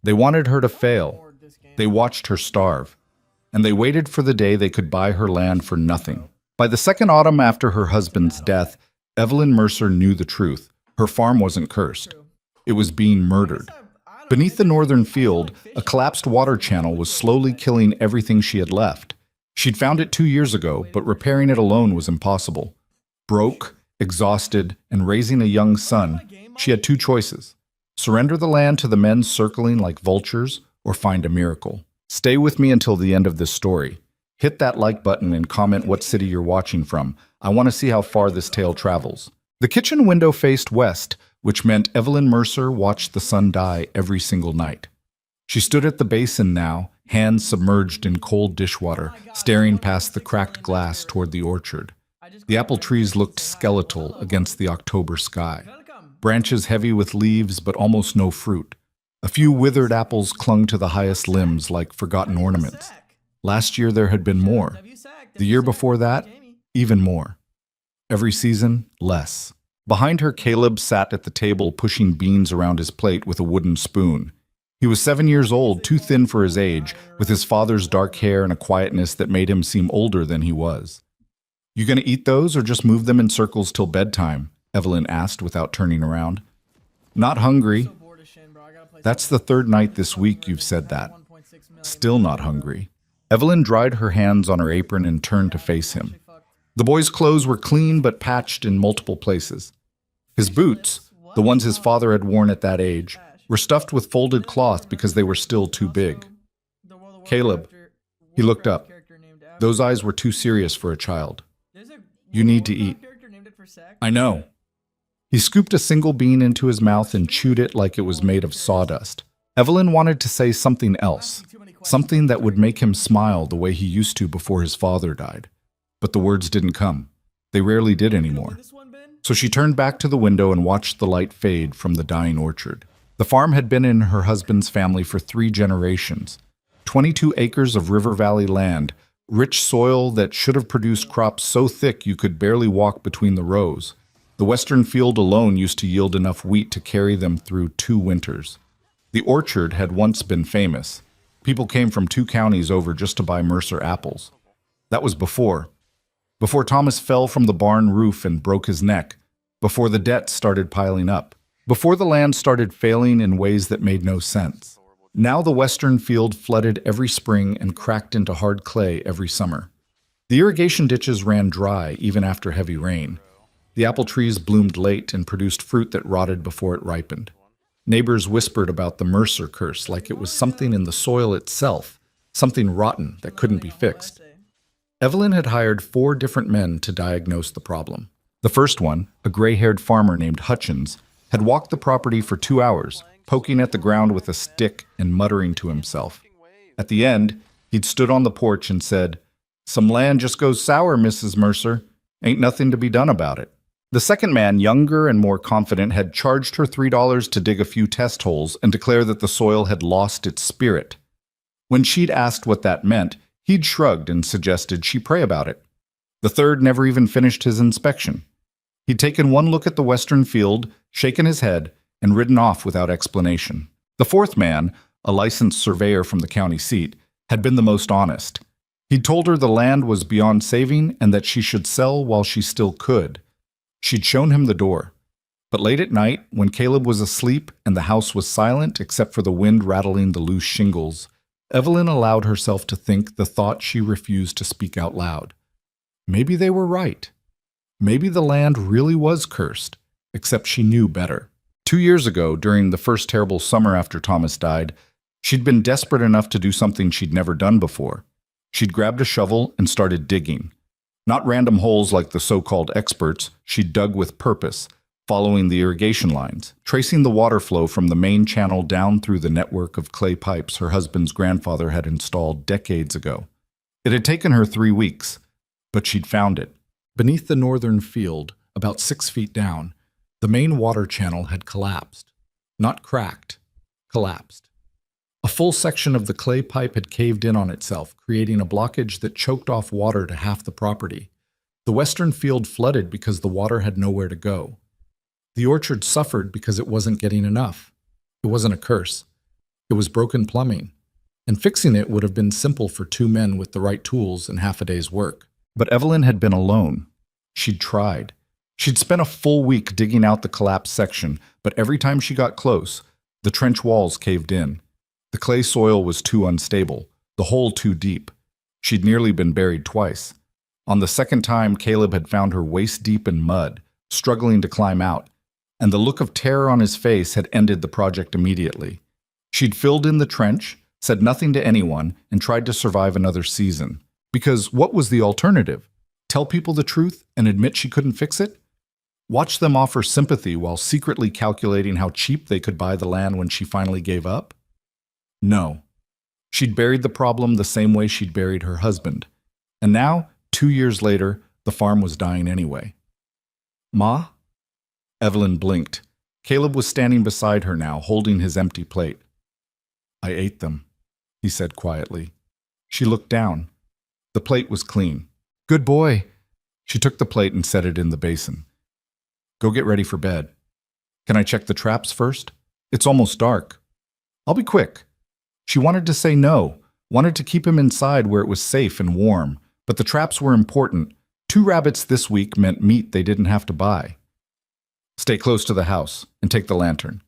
They wanted her to fail. They watched her starve. And they waited for the day they could buy her land for nothing. By the second autumn after her husband's death, Evelyn Mercer knew the truth. Her farm wasn't cursed. It was being murdered. Beneath the northern field, a collapsed water channel was slowly killing everything she had left. She'd found it 2 years ago, but repairing it alone was impossible. Broke, exhausted, and raising a young son, she had two choices: surrender the land to the men circling like vultures, or find a miracle. Stay with me until the end of this story. Hit that like button and comment what city you're watching from. I want to see how far this tale travels. The kitchen window faced west, which meant Evelyn Mercer watched the sun die every single night. She stood at the basin now, hands submerged in cold dishwater, staring past the cracked glass toward the orchard. The apple trees looked skeletal against the October sky. Branches heavy with leaves but almost no fruit. A few withered apples clung to the highest limbs like forgotten ornaments. Last year there had been more. The year before that, even more. Every season, less. Behind her, Caleb sat at the table pushing beans around his plate with a wooden spoon. He was 7 years old, too thin for his age, with his father's dark hair and a quietness that made him seem older than he was. "You gonna eat those or just move them in circles till bedtime?" Evelyn asked without turning around. "Not hungry." "That's the third night this week you've said that." "Still not hungry." Evelyn dried her hands on her apron and turned to face him. The boy's clothes were clean but patched in multiple places. His boots, the ones his father had worn at that age, were stuffed with folded cloth because they were still too big. "Caleb," he looked up. Those eyes were too serious for a child. "You need to eat." "I know." He scooped a single bean into his mouth and chewed it like it was made of sawdust. Evelyn wanted to say something else, something that would make him smile the way he used to before his father died. But the words didn't come. They rarely did anymore. So she turned back to the window and watched the light fade from the dying orchard. The farm had been in her husband's family for 3 generations. 22 acres of river valley land, rich soil that should have produced crops so thick you could barely walk between the rows. The western field alone used to yield enough wheat to carry them through 2 winters. The orchard had once been famous. People came from 2 counties over just to buy Mercer apples. That was before Thomas fell from the barn roof and broke his neck, before the debt started piling up, before the land started failing in ways that made no sense. Now the western field flooded every spring and cracked into hard clay every summer. The irrigation ditches ran dry even after heavy rain. The apple trees bloomed late and produced fruit that rotted before it ripened. Neighbors whispered about the Mercer curse like it was something in the soil itself, something rotten that couldn't be fixed. Evelyn had hired 4 different men to diagnose the problem. The first one, a gray-haired farmer named Hutchins, had walked the property for 2 hours, poking at the ground with a stick and muttering to himself. At the end, he'd stood on the porch and said, "Some land just goes sour, Mrs. Mercer. Ain't nothing to be done about it." The second man, younger and more confident, had charged her $3 to dig a few test holes and declare that the soil had lost its spirit. When she'd asked what that meant, he'd shrugged and suggested she pray about it. The third never even finished his inspection. He'd taken one look at the western field, shaken his head, and ridden off without explanation. The fourth man, a licensed surveyor from the county seat, had been the most honest. He'd told her the land was beyond saving and that she should sell while she still could. She'd shown him the door. But late at night, when Caleb was asleep and the house was silent except for the wind rattling the loose shingles, Evelyn allowed herself to think the thought she refused to speak out loud. Maybe they were right. Maybe the land really was cursed, except she knew better. 2 years ago, during the first terrible summer after Thomas died, she'd been desperate enough to do something she'd never done before. She'd grabbed a shovel and started digging. Not random holes like the so-called experts, she'd dug with purpose, following the irrigation lines, tracing the water flow from the main channel down through the network of clay pipes her husband's grandfather had installed decades ago. It had taken her 3 weeks, but she'd found it. Beneath the northern field, about 6 feet down, the main water channel had collapsed. Not cracked, collapsed. A full section of the clay pipe had caved in on itself, creating a blockage that choked off water to half the property. The western field flooded because the water had nowhere to go. The orchard suffered because it wasn't getting enough. It wasn't a curse. It was broken plumbing, and fixing it would have been simple for two men with the right tools and half a day's work. But Evelyn had been alone. She'd tried. She'd spent a full week digging out the collapsed section, but every time she got close, the trench walls caved in. The clay soil was too unstable, the hole too deep. She'd nearly been buried twice. On the second time, Caleb had found her waist deep in mud, struggling to climb out, and the look of terror on his face had ended the project immediately. She'd filled in the trench, said nothing to anyone, and tried to survive another season. Because what was the alternative? Tell people the truth and admit she couldn't fix it? Watch them offer sympathy while secretly calculating how cheap they could buy the land when she finally gave up? No. She'd buried the problem the same way she'd buried her husband. And now, 2 years later, the farm was dying anyway. Ma? Evelyn blinked. Caleb was standing beside her now, holding his empty plate. I ate them, he said quietly. She looked down. The plate was clean. Good boy. She took the plate and set it in the basin. Go get ready for bed. Can I check the traps first? It's almost dark. I'll be quick. She wanted to say no, wanted to keep him inside where it was safe and warm, but the traps were important. 2 rabbits this week meant meat they didn't have to buy. Stay close to the house and take the lantern.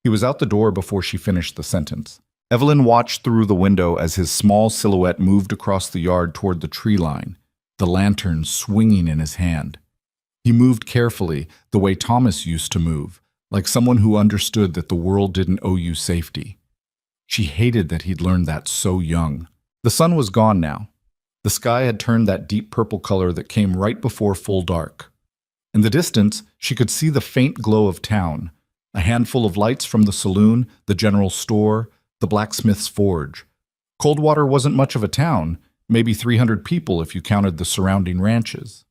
He was out the door before she finished the sentence. Evelyn watched through the window as his small silhouette moved across the yard toward the tree line, the lantern swinging in his hand. He moved carefully, the way Thomas used to move, like someone who understood that the world didn't owe you safety. She hated that he'd learned that so young. The sun was gone now. The sky had turned that deep purple color that came right before full dark. In the distance, she could see the faint glow of town, a handful of lights from the saloon, the general store, the blacksmith's forge. Coldwater wasn't much of a town, maybe 300 people if you counted the surrounding ranches.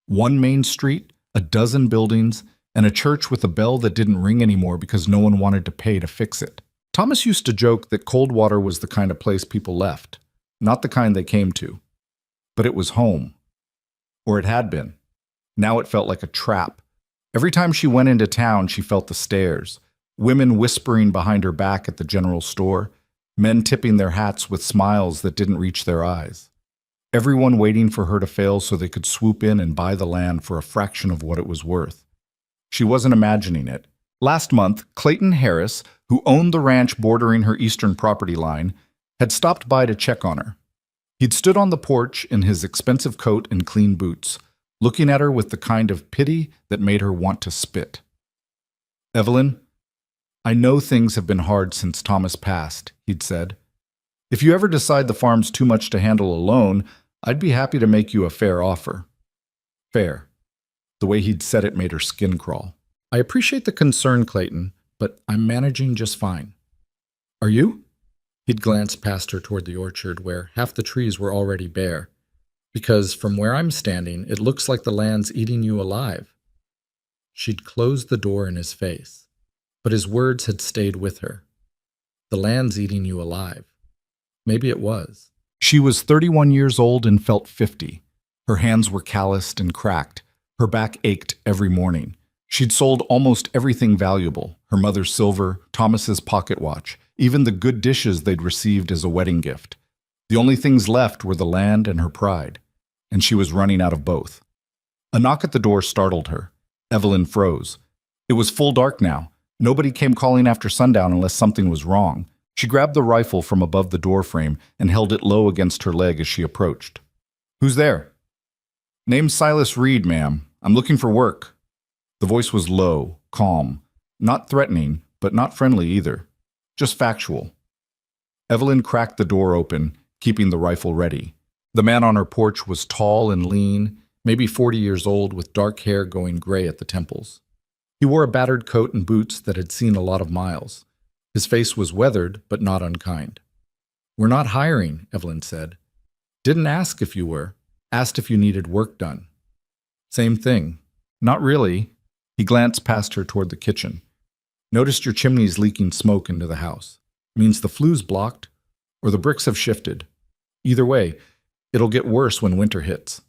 1 main street, a dozen buildings, and a church with a bell that didn't ring anymore because no one wanted to pay to fix it. Thomas used to joke that Coldwater was the kind of place people left, not the kind they came to. But it was home. Or it had been. Now it felt like a trap. Every time she went into town, she felt the stares. Women whispering behind her back at the general store, men tipping their hats with smiles that didn't reach their eyes. Everyone waiting for her to fail so they could swoop in and buy the land for a fraction of what it was worth. She wasn't imagining it. Last month, Clayton Harris, who owned the ranch bordering her eastern property line, had stopped by to check on her. He'd stood on the porch in his expensive coat and clean boots, looking at her with the kind of pity that made her want to spit. Evelyn, I know things have been hard since Thomas passed, he'd said. If you ever decide the farm's too much to handle alone, I'd be happy to make you a fair offer. Fair. The way he'd said it made her skin crawl. I appreciate the concern, Clayton, but I'm managing just fine. Are you? He'd glanced past her toward the orchard where half the trees were already bare. Because from where I'm standing, it looks like the land's eating you alive. She'd closed the door in his face. But his words had stayed with her. The land's eating you alive. Maybe it was. She was 31 years old and felt 50. Her hands were calloused and cracked. Her back ached every morning. She'd sold almost everything valuable, her mother's silver, Thomas's pocket watch, even the good dishes they'd received as a wedding gift. The only things left were the land and her pride, and she was running out of both. A knock at the door startled her. Evelyn froze. It was full dark now. Nobody came calling after sundown unless something was wrong. She grabbed the rifle from above the doorframe and held it low against her leg as she approached. Who's there? Name's Silas Reed, ma'am. I'm looking for work. The voice was low, calm, not threatening, but not friendly either. Just factual. Evelyn cracked the door open, keeping the rifle ready. The man on her porch was tall and lean, maybe 40 years old, with dark hair going gray at the temples. He wore a battered coat and boots that had seen a lot of miles. His face was weathered, but not unkind. We're not hiring, Evelyn said. Didn't ask if you were. Asked if you needed work done. Same thing. Not really. He glanced past her toward the kitchen. Noticed your chimney's leaking smoke into the house. Means the flue's blocked, or the bricks have shifted. Either way, it'll get worse when winter hits.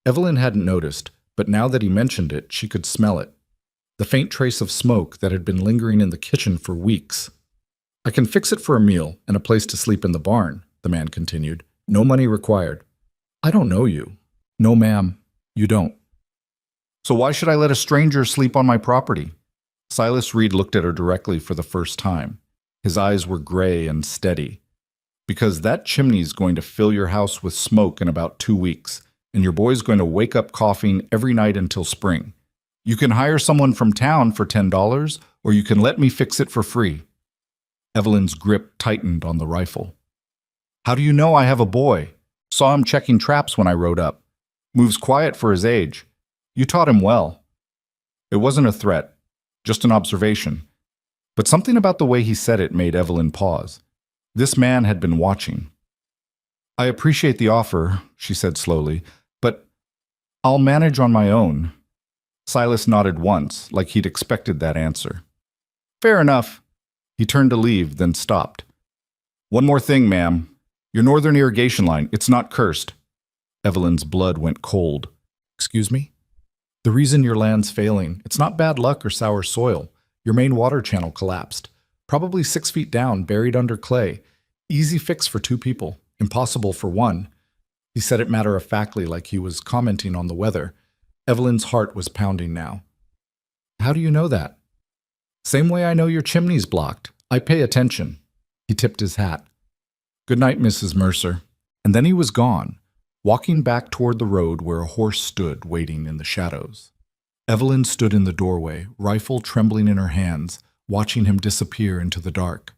Evelyn hadn't noticed, but now that he mentioned it, she could smell it. The faint trace of smoke that had been lingering in the kitchen for weeks. I can fix it for a meal and a place to sleep in the barn, the man continued. No money required. I don't know you. No, ma'am, you don't. So why should I let a stranger sleep on my property? Silas Reed looked at her directly for the first time. His eyes were gray and steady. Because that chimney's going to fill your house with smoke in about 2 weeks, and your boy's going to wake up coughing every night until spring. You can hire someone from town for $10, or you can let me fix it for free. Evelyn's grip tightened on the rifle. How do you know I have a boy? Saw him checking traps when I rode up. Moves quiet for his age. You taught him well. It wasn't a threat, just an observation. But something about the way he said it made Evelyn pause. This man had been watching. I appreciate the offer, she said slowly, but I'll manage on my own. Silas nodded once, like he'd expected that answer. Fair enough. He turned to leave, then stopped. One more thing, ma'am. Your northern irrigation line, it's not cursed. Evelyn's blood went cold. Excuse me? The reason your land's failing, it's not bad luck or sour soil. Your main water channel collapsed. Probably 6 feet down, buried under clay. Easy fix for 2 people. Impossible for 1. He said it matter-of-factly, like he was commenting on the weather. Evelyn's heart was pounding now. How do you know that? Same way I know your chimney's blocked. I pay attention. He tipped his hat. Good night, Mrs. Mercer. And then he was gone, walking back toward the road where a horse stood waiting in the shadows. Evelyn stood in the doorway, rifle trembling in her hands, watching him disappear into the dark.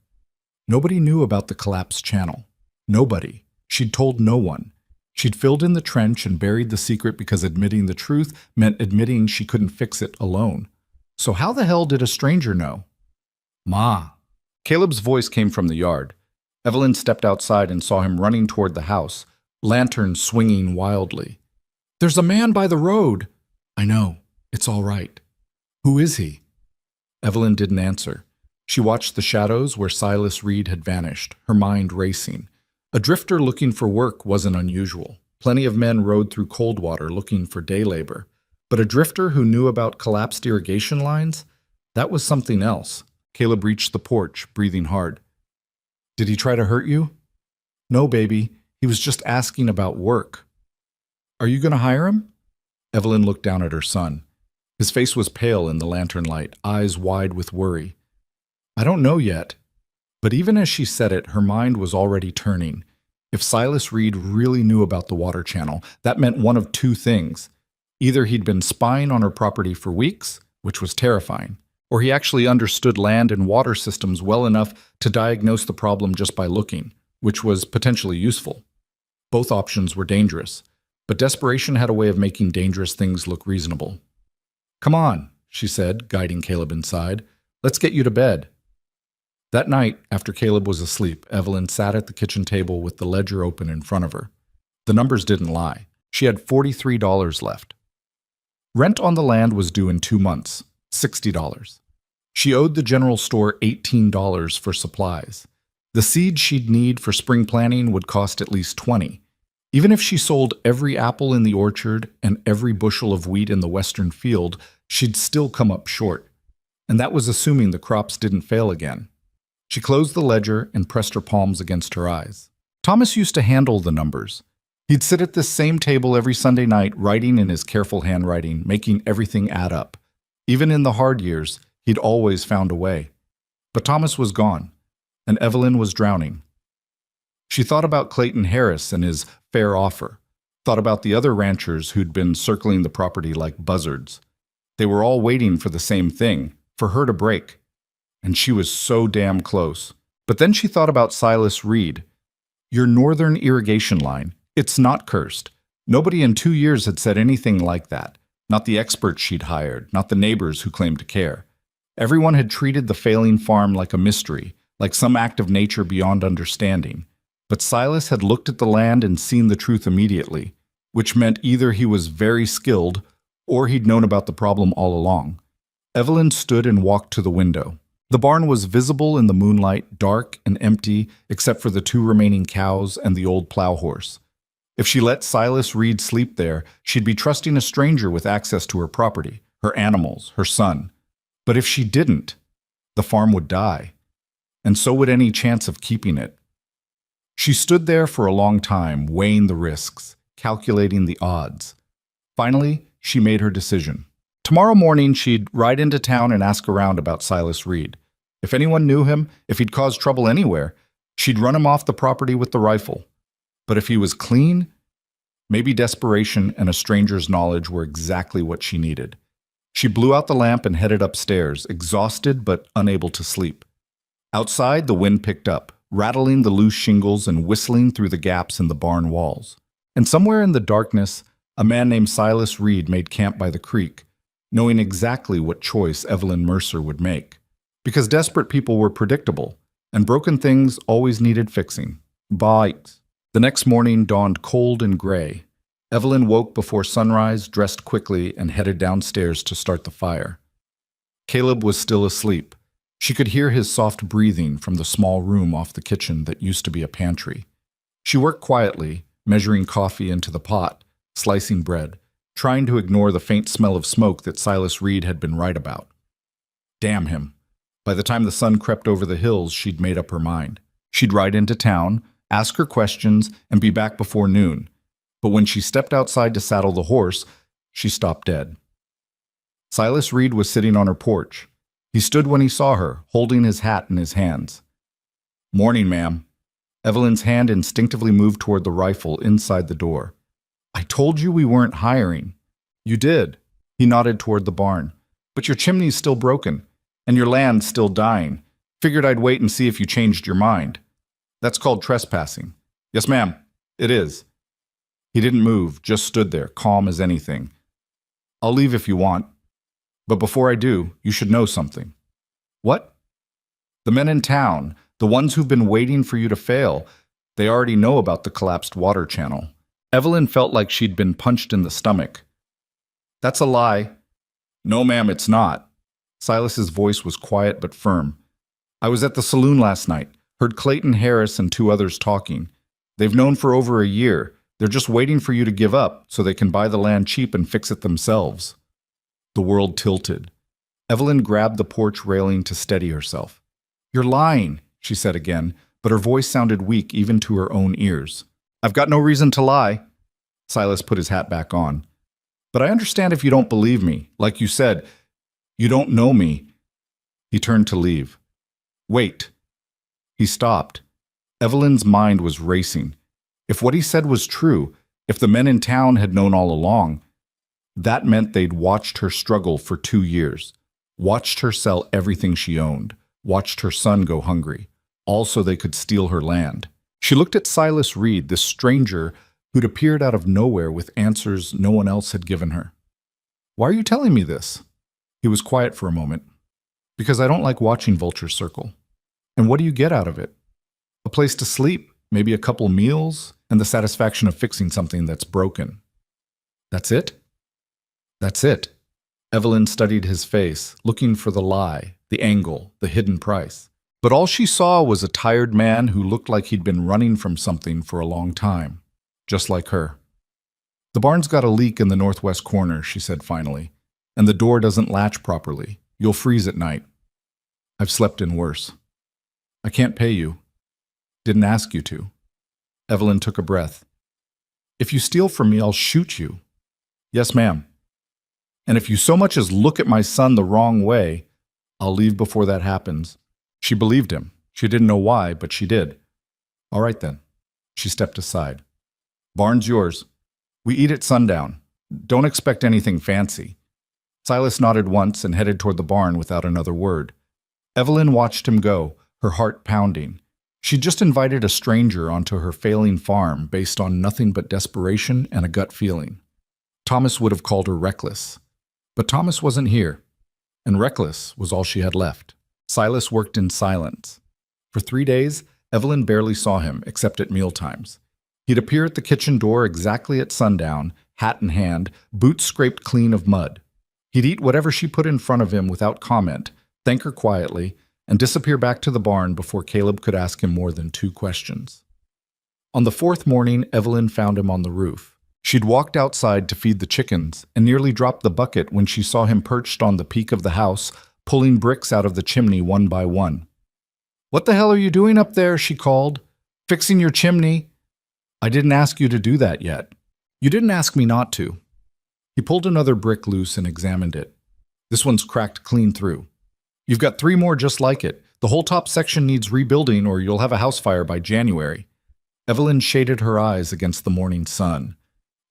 Nobody knew about the collapsed channel. Nobody. She'd told no one. She'd filled in the trench and buried the secret because admitting the truth meant admitting she couldn't fix it alone. So how the hell did a stranger know? Ma. Caleb's voice came from the yard. Evelyn stepped outside and saw him running toward the house, lantern swinging wildly. There's a man by the road. I know. It's all right. Who is he? Evelyn didn't answer. She watched the shadows where Silas Reed had vanished, her mind racing. A drifter looking for work wasn't unusual. Plenty of men rode through Coldwater looking for day labor. But a drifter who knew about collapsed irrigation lines? That was something else. Caleb reached the porch, breathing hard. Did he try to hurt you? No, baby. He was just asking about work. Are you going to hire him? Evelyn looked down at her son. His face was pale in the lantern light, eyes wide with worry. I don't know yet. But even as she said it, her mind was already turning. If Silas Reed really knew about the water channel, that meant one of 2 things. Either he'd been spying on her property for weeks, which was terrifying, or he actually understood land and water systems well enough to diagnose the problem just by looking, which was potentially useful. Both options were dangerous, but desperation had a way of making dangerous things look reasonable. Come on, she said, guiding Caleb inside. Let's get you to bed. That night, after Caleb was asleep, Evelyn sat at the kitchen table with the ledger open in front of her. The numbers didn't lie. She had $43 left. Rent on the land was due in 2 months, $60. She owed the general store $18 for supplies. The seed she'd need for spring planting would cost at least $20. Even if she sold every apple in the orchard and every bushel of wheat in the western field, she'd still come up short. And that was assuming the crops didn't fail again. She closed the ledger and pressed her palms against her eyes. Thomas used to handle the numbers. He'd sit at this same table every Sunday night, writing in his careful handwriting, making everything add up. Even in the hard years, he'd always found a way. But Thomas was gone, and Evelyn was drowning. She thought about Clayton Harris and his fair offer, thought about the other ranchers who'd been circling the property like buzzards. They were all waiting for the same thing, for her to break. And she was so damn close. But then she thought about Silas Reed. Your northern irrigation line, it's not cursed. Nobody in 2 years had said anything like that. Not the experts she'd hired, not the neighbors who claimed to care. Everyone had treated the failing farm like a mystery, like some act of nature beyond understanding. But Silas had looked at the land and seen the truth immediately, which meant either he was very skilled or he'd known about the problem all along. Evelyn stood and walked to the window. The barn was visible in the moonlight, dark and empty, except for the 2 remaining cows and the old plow horse. If she let Silas Reed sleep there, she'd be trusting a stranger with access to her property, her animals, her son. But if she didn't, the farm would die. and so would any chance of keeping it. She stood there for a long time, weighing the risks, calculating the odds. Finally, she made her decision. Tomorrow morning, she'd ride into town and ask around about Silas Reed. If anyone knew him, if he'd caused trouble anywhere, she'd run him off the property with the rifle. But if he was clean, maybe desperation and a stranger's knowledge were exactly what she needed. She blew out the lamp and headed upstairs, exhausted but unable to sleep. Outside, the wind picked up, rattling the loose shingles and whistling through the gaps in the barn walls. And somewhere in the darkness, a man named Silas Reed made camp by the creek, knowing exactly what choice Evelyn Mercer would make. Because desperate people were predictable, and broken things always needed fixing. But the next morning dawned cold and gray. Evelyn woke before sunrise, dressed quickly, and headed downstairs to start the fire. Caleb was still asleep. She could hear his soft breathing from the small room off the kitchen that used to be a pantry. She worked quietly, measuring coffee into the pot, slicing bread, trying to ignore the faint smell of smoke that Silas Reed had been right about. Damn him. By the time the sun crept over the hills, she'd made up her mind. She'd ride into town, ask her questions, and be back before noon. But when she stepped outside to saddle the horse, she stopped dead. Silas Reed was sitting on her porch. He stood when he saw her, holding his hat in his hands. "Morning, ma'am." Evelyn's hand instinctively moved toward the rifle inside the door. "I told you we weren't hiring." "You did." He nodded toward the barn. "But your chimney's still broken, and your land's still dying. Figured I'd wait and see if you changed your mind." "That's called trespassing." "Yes, ma'am, it is." He didn't move, just stood there, calm as anything. "I'll leave if you want. But before I do, you should know something." "What?" "The men in town, the ones who've been waiting for you to fail, they already know about the collapsed water channel." Evelyn felt like she'd been punched in the stomach. "That's a lie." "No, ma'am, it's not." Silas's voice was quiet but firm. "I was at the saloon last night, heard Clayton Harris and 2 others talking. They've known for over a year. They're just waiting for you to give up so they can buy the land cheap and fix it themselves." The world tilted. Evelyn grabbed the porch railing to steady herself. "You're lying," she said again, but her voice sounded weak even to her own ears. "I've got no reason to lie." Silas put his hat back on. "But I understand if you don't believe me. Like you said, you don't know me." He turned to leave. "Wait." He stopped. Evelyn's mind was racing. If what he said was true, if the men in town had known all along, that meant they'd watched her struggle for 2 years, watched her sell everything she owned, watched her son go hungry, all so they could steal her land. She looked at Silas Reed, this stranger who'd appeared out of nowhere with answers no one else had given her. "Why are you telling me this?" He was quiet for a moment. "Because I don't like watching vultures circle." "And what do you get out of it?" "A place to sleep, maybe a couple meals, and the satisfaction of fixing something that's broken." "That's it?" "That's it." Evelyn studied his face, looking for the lie, the angle, the hidden price. But all she saw was a tired man who looked like he'd been running from something for a long time, just like her. "The barn's got a leak in the northwest corner," she said finally, "and the door doesn't latch properly. You'll freeze at night." "I've slept in worse." "I can't pay you." "Didn't ask you to." Evelyn took a breath. "If you steal from me, I'll shoot you." "Yes, ma'am." "And if you so much as look at my son the wrong way, I'll leave before that happens." She believed him. She didn't know why, but she did. "All right then." She stepped aside. "Barn's yours. We eat at sundown. Don't expect anything fancy." Silas nodded once and headed toward the barn without another word. Evelyn watched him go, her heart pounding. She'd just invited a stranger onto her failing farm based on nothing but desperation and a gut feeling. Thomas would have called her reckless. But Thomas wasn't here, and reckless was all she had left. Silas worked in silence. For 3 days, Evelyn barely saw him, except at mealtimes. He'd appear at the kitchen door exactly at sundown, hat in hand, boots scraped clean of mud. He'd eat whatever she put in front of him without comment, thank her quietly, and disappear back to the barn before Caleb could ask him more than 2 questions. On the 4th morning, Evelyn found him on the roof. She'd walked outside to feed the chickens and nearly dropped the bucket when she saw him perched on the peak of the house, pulling bricks out of the chimney one by one. "What the hell are you doing up there?" she called. "Fixing your chimney." "I didn't ask you to do that yet." "You didn't ask me not to." He pulled another brick loose and examined it. "This one's cracked clean through. You've got 3 more just like it. The whole top section needs rebuilding or you'll have a house fire by January." Evelyn shaded her eyes against the morning sun.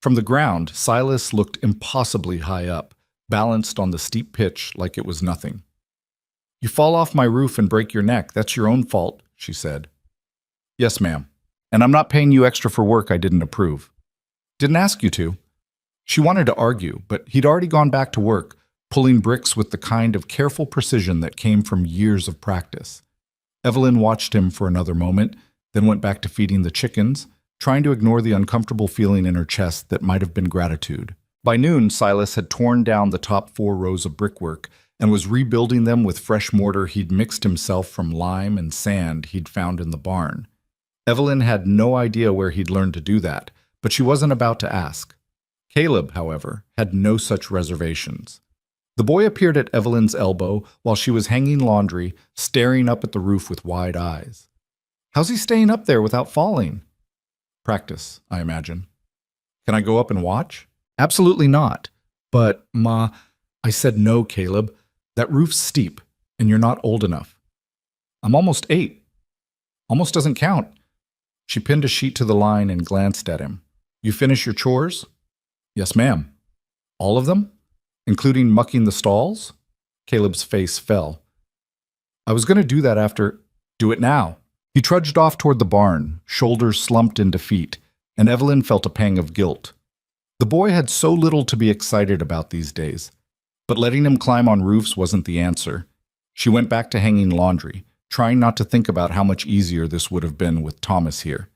From the ground, Silas looked impossibly high up, balanced on the steep pitch like it was nothing. "You fall off my roof and break your neck. That's your own fault," she said. "Yes, ma'am. And I'm not paying you extra for work I didn't approve." "Didn't ask you to." She wanted to argue, but he'd already gone back to work, pulling bricks with the kind of careful precision that came from years of practice. Evelyn watched him for another moment, then went back to feeding the chickens, trying to ignore the uncomfortable feeling in her chest that might have been gratitude. By noon, Silas had torn down the top 4 rows of brickwork and was rebuilding them with fresh mortar he'd mixed himself from lime and sand he'd found in the barn. Evelyn had no idea where he'd learned to do that, but she wasn't about to ask. Caleb, however, had no such reservations. The boy appeared at Evelyn's elbow while she was hanging laundry, staring up at the roof with wide eyes. "How's he staying up there without falling?" "Practice, I imagine." "Can I go up and watch?" "Absolutely not." "But, Ma," I said, "No, Caleb. That roof's steep, and you're not old enough." "I'm almost 8. Almost doesn't count." She pinned a sheet to the line and glanced at him. "You finish your chores?" "Yes, ma'am." "All of them? Including mucking the stalls?" Caleb's face fell. "I was going to do that after—" "Do it now." He trudged off toward the barn, shoulders slumped in defeat, and Evelyn felt a pang of guilt. The boy had so little to be excited about these days, but letting him climb on roofs wasn't the answer. She went back to hanging laundry, trying not to think about how much easier this would have been with Thomas here.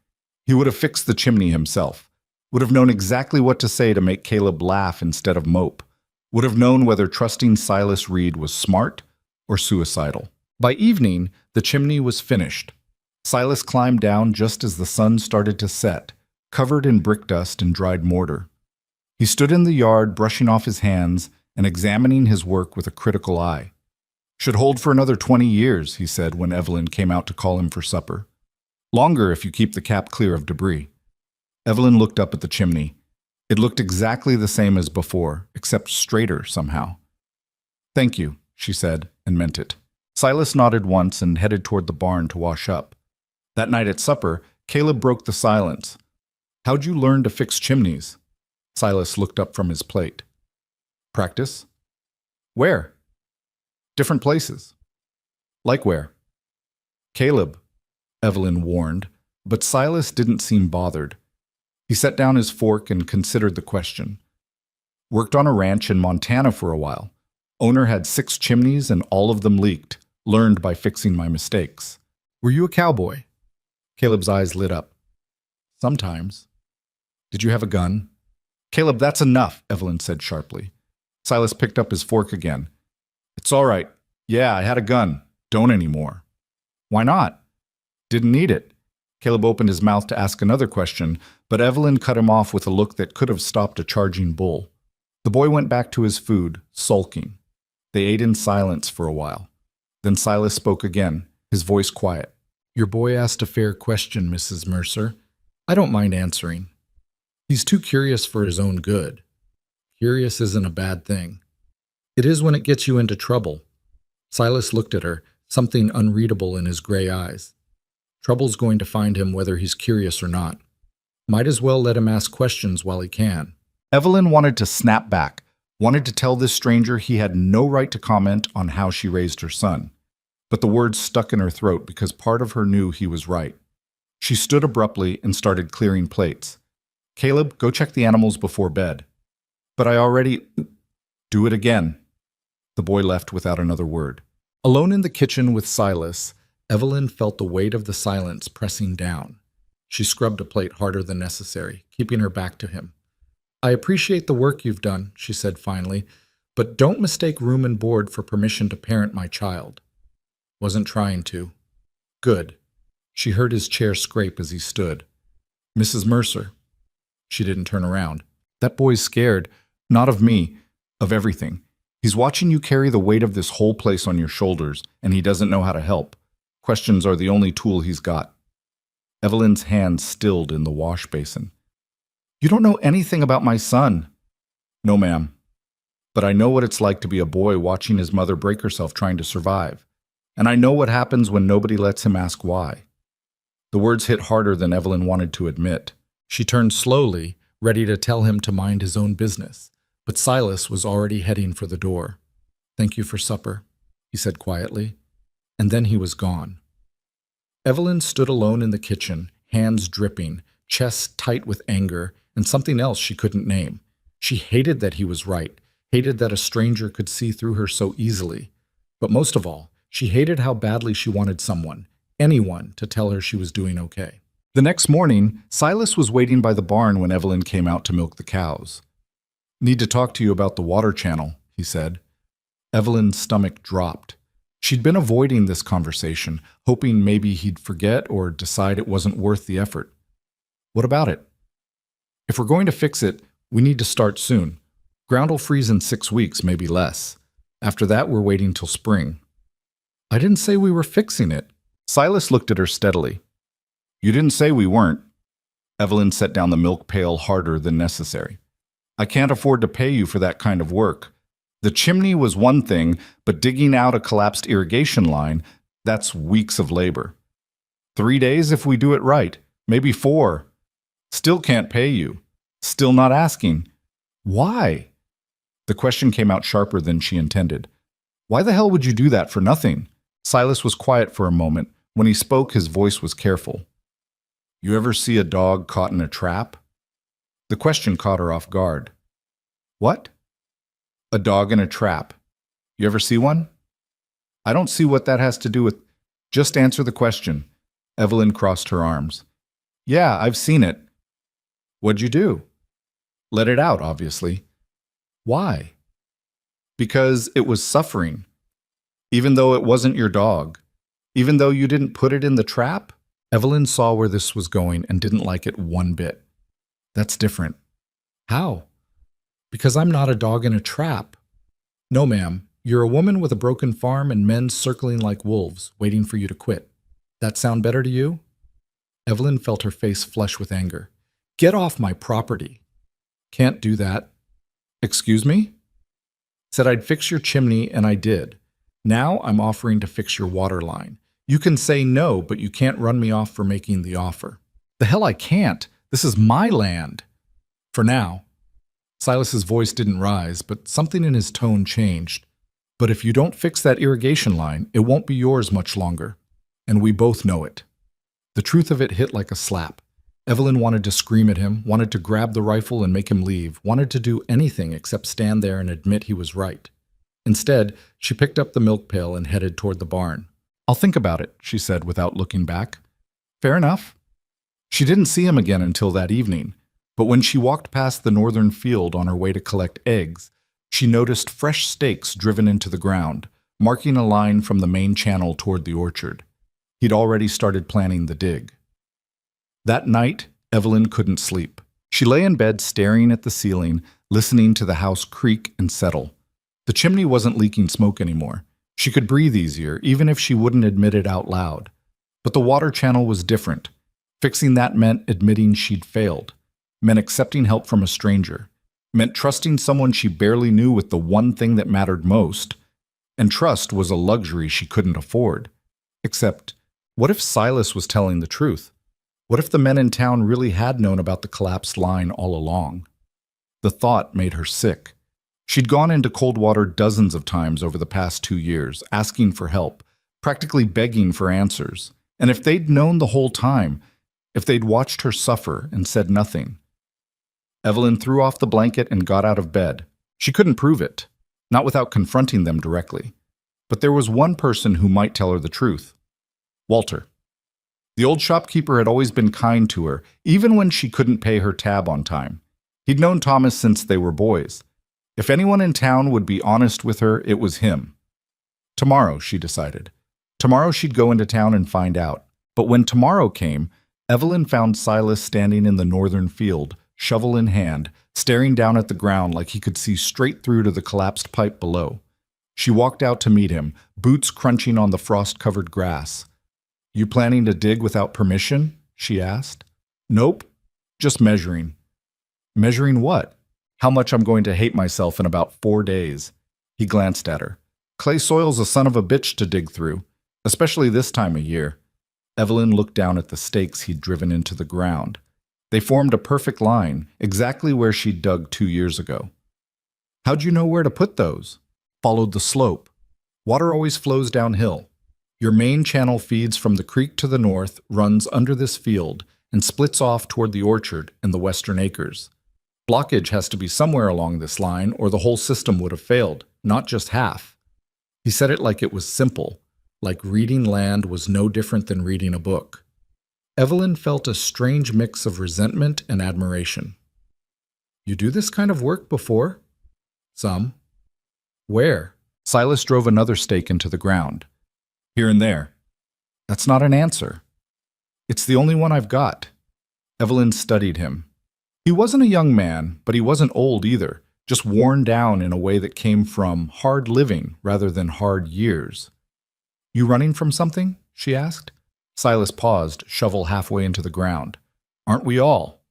He would have fixed the chimney himself, would have known exactly what to say to make Caleb laugh instead of mope, would have known whether trusting Silas Reed was smart or suicidal. By evening, the chimney was finished. Silas climbed down just as the sun started to set, covered in brick dust and dried mortar. He stood in the yard, brushing off his hands and examining his work with a critical eye. "Should hold for another 20 years, he said when Evelyn came out to call him for supper. "Longer if you keep the cap clear of debris." Evelyn looked up at the chimney. It looked exactly the same as before, except straighter somehow. "Thank you," she said, and meant it. Silas nodded once and headed toward the barn to wash up. That night at supper, Caleb broke the silence. "How'd you learn to fix chimneys?" Silas looked up from his plate. "Practice." "Where?" "Different places." "Like where?" "Caleb," Evelyn warned, but Silas didn't seem bothered. He set down his fork and considered the question. "Worked on a ranch in Montana for a while. Owner had 6 chimneys and all of them leaked. Learned by fixing my mistakes." "Were you a cowboy?" Caleb's eyes lit up. "Sometimes." "Did you have a gun?" "Caleb, that's enough," Evelyn said sharply. Silas picked up his fork again. "It's all right. Yeah, I had a gun. Don't anymore." "Why not?" "Didn't need it." Caleb opened his mouth to ask another question, but Evelyn cut him off with a look that could have stopped a charging bull. The boy went back to his food, sulking. They ate in silence for a while. Then Silas spoke again, his voice quiet. "Your boy asked a fair question, Mrs. Mercer. I don't mind answering. He's too curious for his own good. Curious isn't a bad thing. It is when it gets you into trouble." Silas looked at her, something unreadable in his gray eyes. Trouble's going to find him whether he's curious or not. Might as well let him ask questions while he can. Evelyn wanted to snap back, wanted to tell this stranger he had no right to comment on how she raised her son. But the words stuck in her throat because part of her knew he was right. She stood abruptly and started clearing plates. "Caleb, go check the animals before bed." "But I already—" "Do it again." The boy left without another word. Alone in the kitchen with Silas, Evelyn felt the weight of the silence pressing down. She scrubbed a plate harder than necessary, keeping her back to him. "I appreciate the work you've done," she said finally, "but don't mistake room and board for permission to parent my child." "Wasn't trying to." "Good." She heard his chair scrape as he stood. "Mrs. Mercer." She didn't turn around. "That boy's scared, not of me, of everything. He's watching you carry the weight of this whole place on your shoulders, and he doesn't know how to help. Questions are the only tool he's got. Evelyn's hand stilled in the wash basin. You don't know anything about my son. No, ma'am. But I know what it's like to be a boy watching his mother break herself trying to survive. And I know what happens when nobody lets him ask why. The words hit harder than Evelyn wanted to admit. She turned slowly, ready to tell him to mind his own business, but Silas was already heading for the door. Thank you for supper, he said quietly, and then he was gone. Evelyn stood alone in the kitchen, hands dripping, chest tight with anger, and something else she couldn't name. She hated that he was right, hated that a stranger could see through her so easily. But most of all, she hated how badly she wanted someone, anyone, to tell her she was doing okay. The next morning, Silas was waiting by the barn when Evelyn came out to milk the cows. Need to talk to you about the water channel, he said. Evelyn's stomach dropped. She'd been avoiding this conversation, hoping maybe he'd forget or decide it wasn't worth the effort. What about it? If we're going to fix it, we need to start soon. Ground will freeze in 6 weeks, maybe less. After that, we're waiting till spring. I didn't say we were fixing it. Silas looked at her steadily. You didn't say we weren't. Evelyn set down the milk pail harder than necessary. I can't afford to pay you for that kind of work. The chimney was one thing, but digging out a collapsed irrigation line, that's weeks of labor. 3 days if we do it right, maybe 4. Still can't pay you. Still not asking. Why? The question came out sharper than she intended. Why the hell would you do that for nothing? Silas was quiet for a moment. When he spoke, his voice was careful. You ever see a dog caught in a trap? The question caught her off guard. What? A dog in a trap. You ever see one? I don't see what that has to do with... Just answer the question. Evelyn crossed her arms. Yeah, I've seen it. What'd you do? Let it out, obviously. Why? Because it was suffering. Even though it wasn't your dog. Even though you didn't put it in the trap? Evelyn saw where this was going and didn't like it one bit. That's different. How? Because I'm not a dog in a trap. No, ma'am. You're a woman with a broken farm and men circling like wolves, waiting for you to quit. That sound better to you? Evelyn felt her face flush with anger. Get off my property. Can't do that. Excuse me? Said I'd fix your chimney, and I did. Now I'm offering to fix your water line. You can say no, but you can't run me off for making the offer. The hell I can't. This is my land. For now. Silas's voice didn't rise, but something in his tone changed. But if you don't fix that irrigation line, it won't be yours much longer. And we both know it. The truth of it hit like a slap. Evelyn wanted to scream at him, wanted to grab the rifle and make him leave, wanted to do anything except stand there and admit he was right. Instead, she picked up the milk pail and headed toward the barn. I'll think about it, she said without looking back. Fair enough. She didn't see him again until that evening, but when she walked past the northern field on her way to collect eggs, she noticed fresh stakes driven into the ground, marking a line from the main channel toward the orchard. He'd already started planning the dig. That night, Evelyn couldn't sleep. She lay in bed staring at the ceiling, listening to the house creak and settle. The chimney wasn't leaking smoke anymore. She could breathe easier, even if she wouldn't admit it out loud. But the water channel was different. Fixing that meant admitting she'd failed, meant accepting help from a stranger, meant trusting someone she barely knew with the one thing that mattered most. And trust was a luxury she couldn't afford. Except, what if Silas was telling the truth? What if the men in town really had known about the collapsed line all along? The thought made her sick. She'd gone into cold water dozens of times over the past 2 years, asking for help, practically begging for answers. And if they'd known the whole time, if they'd watched her suffer and said nothing. Evelyn threw off the blanket and got out of bed. She couldn't prove it, not without confronting them directly. But there was one person who might tell her the truth. Walter. The old shopkeeper had always been kind to her, even when she couldn't pay her tab on time. He'd known Thomas since they were boys. If anyone in town would be honest with her, it was him. Tomorrow, she decided. Tomorrow she'd go into town and find out. But when tomorrow came, Evelyn found Silas standing in the northern field, shovel in hand, staring down at the ground like he could see straight through to the collapsed pipe below. She walked out to meet him, boots crunching on the frost-covered grass. You planning to dig without permission? She asked. Nope, just measuring. Measuring what? How much I'm going to hate myself in about 4 days. He glanced at her. Clay soil's a son of a bitch to dig through, especially this time of year. Evelyn looked down at the stakes he'd driven into the ground. They formed a perfect line, exactly where she'd dug 2 years ago. How'd you know where to put those? Followed the slope. Water always flows downhill. Your main channel feeds from the creek to the north, runs under this field, and splits off toward the orchard and the western acres. Blockage has to be somewhere along this line, or the whole system would have failed, not just half. He said it like it was simple, like reading land was no different than reading a book. Evelyn felt a strange mix of resentment and admiration. You do this kind of work before? Some. Where? Silas drove another stake into the ground. Here and there. That's not an answer. It's the only one I've got. Evelyn studied him. He wasn't a young man, but he wasn't old either, just worn down in a way that came from hard living rather than hard years. You running from something? She asked. Silas paused, shovel halfway into the ground. Aren't we all?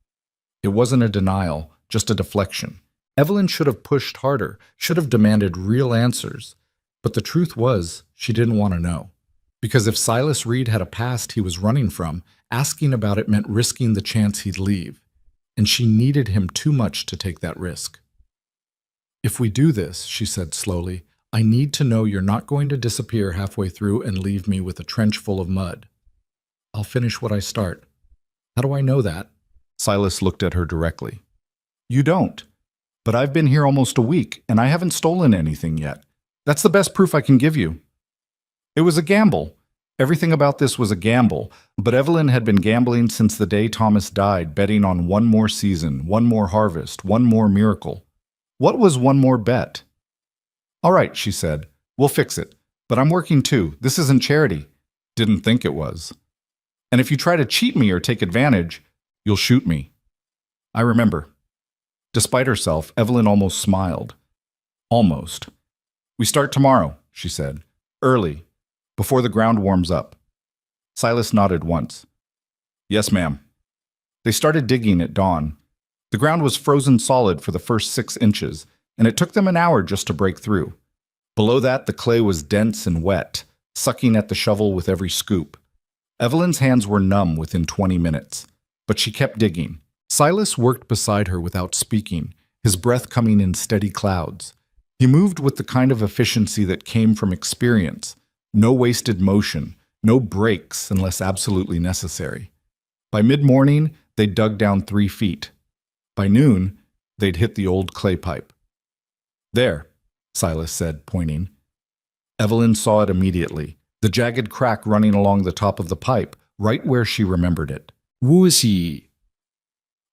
It wasn't a denial, just a deflection. Evelyn should have pushed harder, should have demanded real answers. But the truth was, she didn't want to know. Because if Silas Reed had a past he was running from, asking about it meant risking the chance he'd leave. And she needed him too much to take that risk. If we do this, she said slowly, I need to know you're not going to disappear halfway through and leave me with a trench full of mud. I'll finish what I start. How do I know that? Silas looked at her directly. You don't. But I've been here almost a week, and I haven't stolen anything yet. That's the best proof I can give you. It was a gamble. Everything about this was a gamble, but Evelyn had been gambling since the day Thomas died, betting on one more season, one more harvest, one more miracle. What was one more bet? All right, she said. We'll fix it. But I'm working too. This isn't charity. Didn't think it was. And if you try to cheat me or take advantage, you'll shoot me. I remember. Despite herself, Evelyn almost smiled. Almost. We start tomorrow, she said. Early. Before the ground warms up. Silas nodded once. Yes, ma'am. They started digging at dawn. The ground was frozen solid for the first 6 inches, and it took them an hour just to break through. Below that, the clay was dense and wet, sucking at the shovel with every scoop. Evelyn's hands were numb within 20 minutes, but she kept digging. Silas worked beside her without speaking, his breath coming in steady clouds. He moved with the kind of efficiency that came from experience. No wasted motion, no breaks unless absolutely necessary. By mid-morning, they'd dug down 3 feet. By noon, they'd hit the old clay pipe. There, Silas said, pointing. Evelyn saw it immediately, the jagged crack running along the top of the pipe, right where she remembered it. Who is he?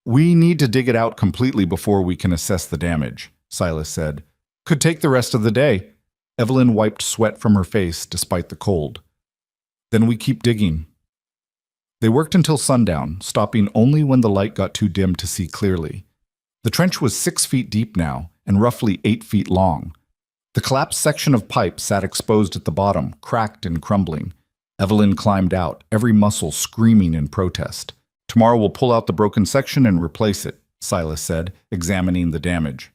We need to dig it out completely before we can assess the damage, Silas said. Could take the rest of the day. Evelyn wiped sweat from her face despite the cold. Then we keep digging. They worked until sundown, stopping only when the light got too dim to see clearly. The trench was 6 feet deep now and roughly 8 feet long. The collapsed section of pipe sat exposed at the bottom, cracked and crumbling. Evelyn climbed out, every muscle screaming in protest. Tomorrow we'll pull out the broken section and replace it, Silas said, examining the damage.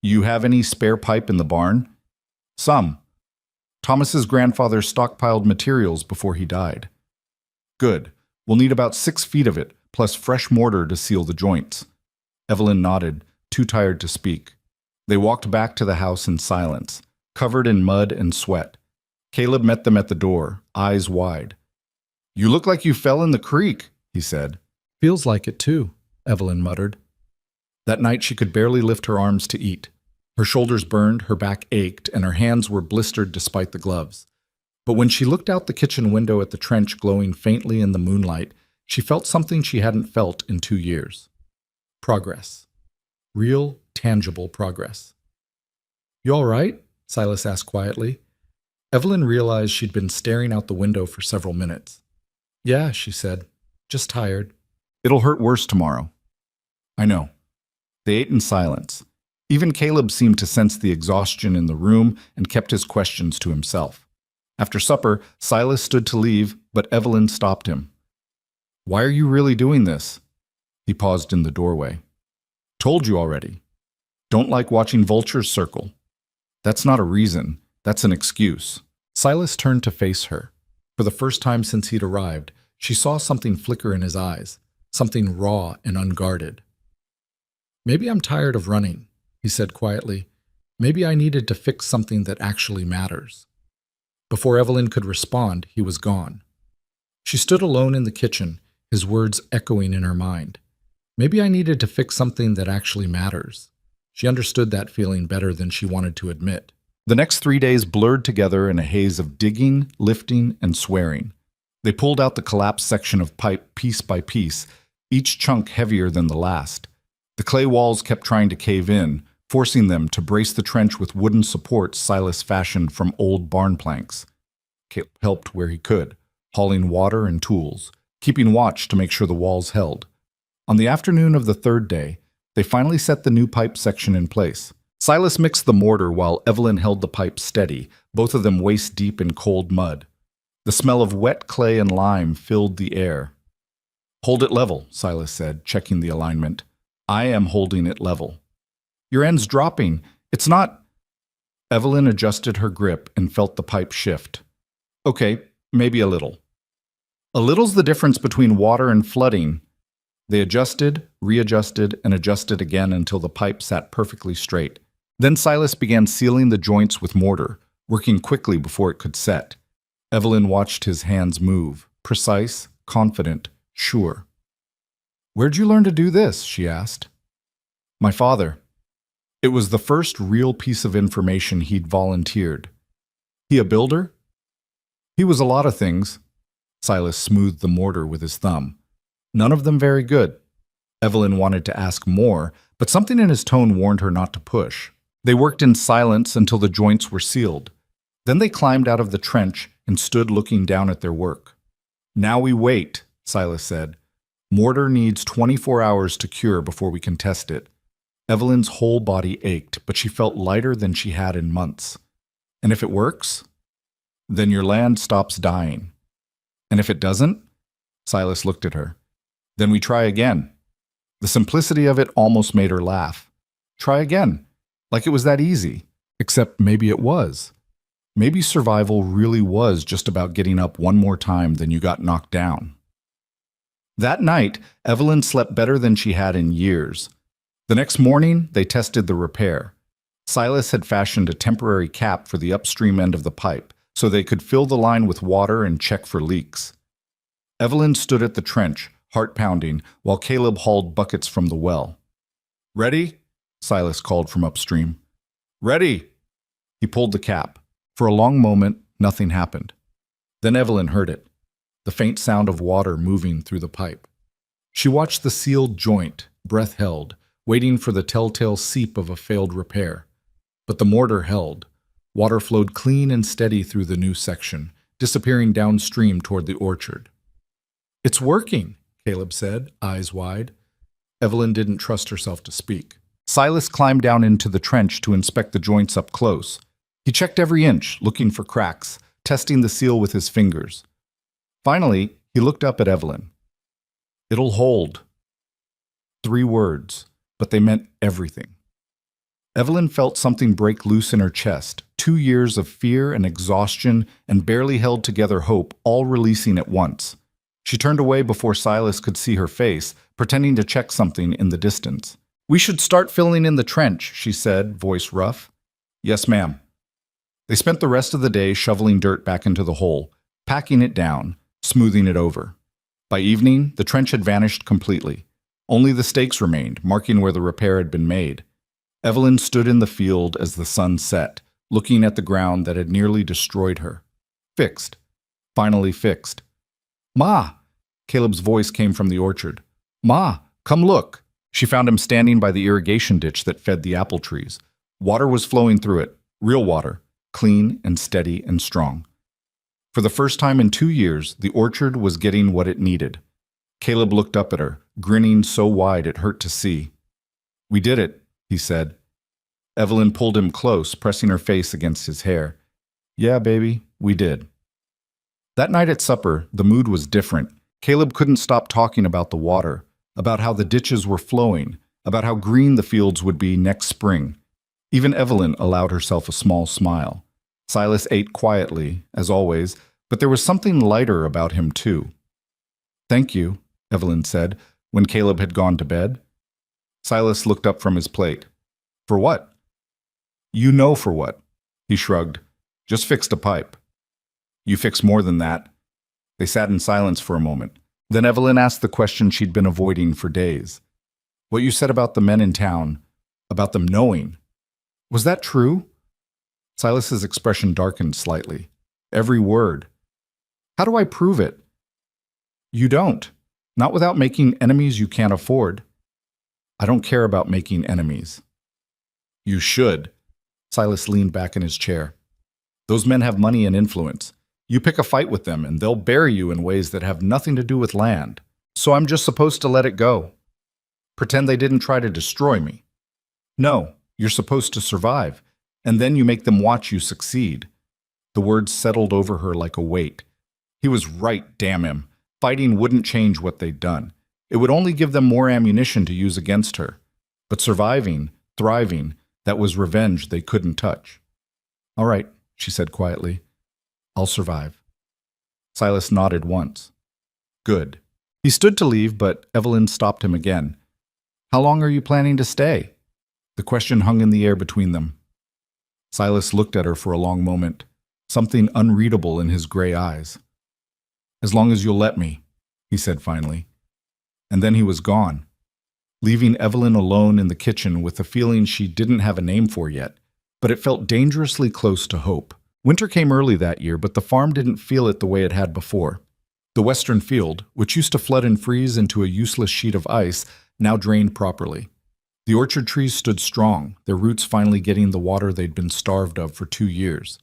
You have any spare pipe in the barn? Some. Thomas's grandfather stockpiled materials before he died. Good. We'll need about 6 feet of it, plus fresh mortar to seal the joints. Evelyn nodded, too tired to speak. They walked back to the house in silence, covered in mud and sweat. Caleb met them at the door, eyes wide. You look like you fell in the creek, he said. Feels like it too, Evelyn muttered. That night she could barely lift her arms to eat. Her shoulders burned, her back ached, and her hands were blistered despite the gloves. But when she looked out the kitchen window at the trench glowing faintly in the moonlight, she felt something she hadn't felt in 2 years. Progress. Real, tangible progress. You all right? Silas asked quietly. Evelyn realized she'd been staring out the window for several minutes. Yeah, she said. Just tired. It'll hurt worse tomorrow. I know. They ate in silence. Even Caleb seemed to sense the exhaustion in the room and kept his questions to himself. After supper, Silas stood to leave, but Evelyn stopped him. "Why are you really doing this?" He paused in the doorway. "Told you already. Don't like watching vultures circle." "That's not a reason. That's an excuse." Silas turned to face her. For the first time since he'd arrived, she saw something flicker in his eyes, something raw and unguarded. "Maybe I'm tired of running," he said quietly. "Maybe I needed to fix something that actually matters." Before Evelyn could respond, he was gone. She stood alone in the kitchen, his words echoing in her mind. Maybe I needed to fix something that actually matters. She understood that feeling better than she wanted to admit. The next 3 days blurred together in a haze of digging, lifting, and swearing. They pulled out the collapsed section of pipe piece by piece, each chunk heavier than the last. The clay walls kept trying to cave in, forcing them to brace the trench with wooden supports Silas fashioned from old barn planks. Caleb helped where he could, hauling water and tools, keeping watch to make sure the walls held. On the afternoon of the third day, they finally set the new pipe section in place. Silas mixed the mortar while Evelyn held the pipe steady, both of them waist deep in cold mud. The smell of wet clay and lime filled the air. "Hold it level," Silas said, checking the alignment. "I am holding it level." "Your end's dropping. It's not—" Evelyn adjusted her grip and felt the pipe shift. "Okay, maybe a little." "A little's the difference between water and flooding." They adjusted, readjusted, and adjusted again until the pipe sat perfectly straight. Then Silas began sealing the joints with mortar, working quickly before it could set. Evelyn watched his hands move, precise, confident, sure. "Where'd you learn to do this?" she asked. "My father." It was the first real piece of information he'd volunteered. "He a builder?" "He was a lot of things." Silas smoothed the mortar with his thumb. "None of them very good." Evelyn wanted to ask more, but something in his tone warned her not to push. They worked in silence until the joints were sealed. Then they climbed out of the trench and stood looking down at their work. "Now we wait," Silas said. "Mortar needs 24 hours to cure before we can test it." Evelyn's whole body ached, but she felt lighter than she had in months. "And if it works?" "Then your land stops dying." "And if it doesn't?" Silas looked at her. "Then we try again." The simplicity of it almost made her laugh. Try again. Like it was that easy. Except maybe it was. Maybe survival really was just about getting up one more time than you got knocked down. That night, Evelyn slept better than she had in years. The next morning, they tested the repair. Silas had fashioned a temporary cap for the upstream end of the pipe, so they could fill the line with water and check for leaks. Evelyn stood at the trench, heart pounding, while Caleb hauled buckets from the well. "Ready?" Silas called from upstream. "Ready!" He pulled the cap. For a long moment, nothing happened. Then Evelyn heard it, the faint sound of water moving through the pipe. She watched the sealed joint, breath held, waiting for the telltale seep of a failed repair. But the mortar held. Water flowed clean and steady through the new section, disappearing downstream toward the orchard. "It's working," Caleb said, eyes wide. Evelyn didn't trust herself to speak. Silas climbed down into the trench to inspect the joints up close. He checked every inch, looking for cracks, testing the seal with his fingers. Finally, he looked up at Evelyn. "It'll hold." 3 words, but they meant everything. Evelyn felt something break loose in her chest, 2 years of fear and exhaustion and barely held together hope, all releasing at once. She turned away before Silas could see her face, pretending to check something in the distance. "We should start filling in the trench," she said, voice rough. "Yes, ma'am." They spent the rest of the day shoveling dirt back into the hole, packing it down, smoothing it over. By evening, the trench had vanished completely. Only the stakes remained, marking where the repair had been made. Evelyn stood in the field as the sun set, looking at the ground that had nearly destroyed her. Fixed. Finally fixed. "Ma!" Caleb's voice came from the orchard. "Ma, come look." She found him standing by the irrigation ditch that fed the apple trees. Water was flowing through it, real water, clean and steady and strong. For the first time in 2 years, the orchard was getting what it needed. Caleb looked up at her, grinning so wide it hurt to see. "We did it," he said. Evelyn pulled him close, pressing her face against his hair. "Yeah, baby, we did. That night at supper, the mood was different. Caleb couldn't stop talking about the water, about how the ditches were flowing, about how green the fields would be next spring. Even Evelyn allowed herself a small smile. Silas ate quietly, as always, but there was something lighter about him too. "Thank you," Evelyn said, when Caleb had gone to bed. Silas looked up from his plate. "For what?" "You know for what." He shrugged. "Just fixed a pipe." "You fix more than that." They sat in silence for a moment. Then Evelyn asked the question she'd been avoiding for days. "What you said about the men in town, about them knowing, was that true?" Silas's expression darkened slightly. "Every word." "How do I prove it?" "You don't. Not without making enemies you can't afford." "I don't care about making enemies." "You should." Silas leaned back in his chair. "Those men have money and influence. You pick a fight with them, and they'll bury you in ways that have nothing to do with land. So I'm just supposed to let it go. Pretend they didn't try to destroy me. No, you're supposed to survive, and then you make them watch you succeed." The words settled over her like a weight. He was right, damn him. Fighting wouldn't change what they'd done. It would only give them more ammunition to use against her. But surviving, thriving, that was revenge they couldn't touch. "All right," she said quietly. "I'll survive." Silas nodded once. "Good." He stood to leave, but Evelyn stopped him again. "How long are you planning to stay?" The question hung in the air between them. Silas looked at her for a long moment, something unreadable in his gray eyes. "As long as you'll let me," he said finally. And then he was gone, leaving Evelyn alone in the kitchen with a feeling she didn't have a name for yet, but it felt dangerously close to hope. Winter came early that year, but the farm didn't feel it the way it had before. The western field, which used to flood and freeze into a useless sheet of ice, now drained properly. The orchard trees stood strong, their roots finally getting the water they'd been starved of for 2 years.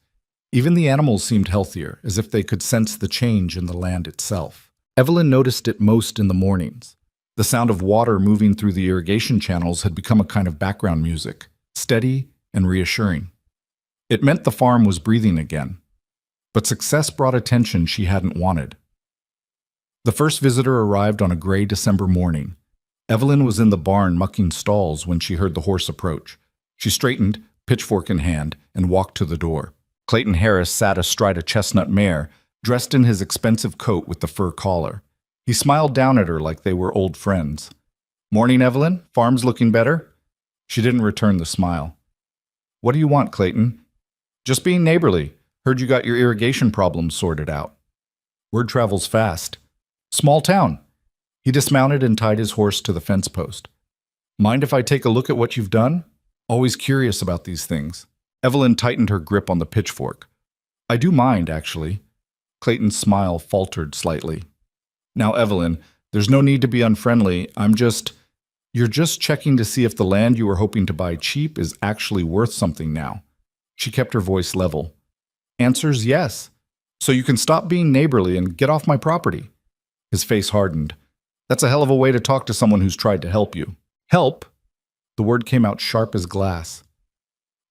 Even the animals seemed healthier, as if they could sense the change in the land itself. Evelyn noticed it most in the mornings. The sound of water moving through the irrigation channels had become a kind of background music, steady and reassuring. It meant the farm was breathing again. But success brought attention she hadn't wanted. The first visitor arrived on a gray December morning. Evelyn was in the barn mucking stalls when she heard the horse approach. She straightened, pitchfork in hand, and walked to the door. Clayton Harris sat astride a chestnut mare, dressed in his expensive coat with the fur collar. He smiled down at her like they were old friends. "Morning, Evelyn. Farm's looking better?" She didn't return the smile. "What do you want, Clayton?" "Just being neighborly. Heard you got your irrigation problems sorted out." "Word travels fast." "Small town." He dismounted and tied his horse to the fence post. "Mind if I take a look at what you've done? Always curious about these things." Evelyn tightened her grip on the pitchfork. "I do mind, actually." Clayton's smile faltered slightly. "Now, Evelyn, there's no need to be unfriendly. You're just checking to see if the land you were hoping to buy cheap is actually worth something now." She kept her voice level. "Answer's yes. So you can stop being neighborly and get off my property." His face hardened. "That's a hell of a way to talk to someone who's tried to help you." "Help?" The word came out sharp as glass.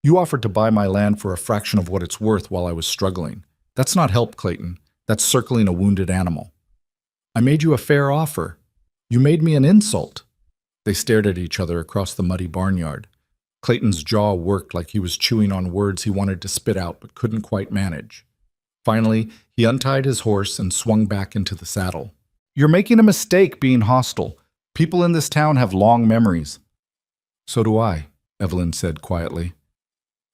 "You offered to buy my land for a fraction of what it's worth while I was struggling. That's not help, Clayton. That's circling a wounded animal." "I made you a fair offer. You made me an insult." They stared at each other across the muddy barnyard. Clayton's jaw worked like he was chewing on words he wanted to spit out but couldn't quite manage. Finally, he untied his horse and swung back into the saddle. "You're making a mistake being hostile. People in this town have long memories." "So do I," Evelyn said quietly.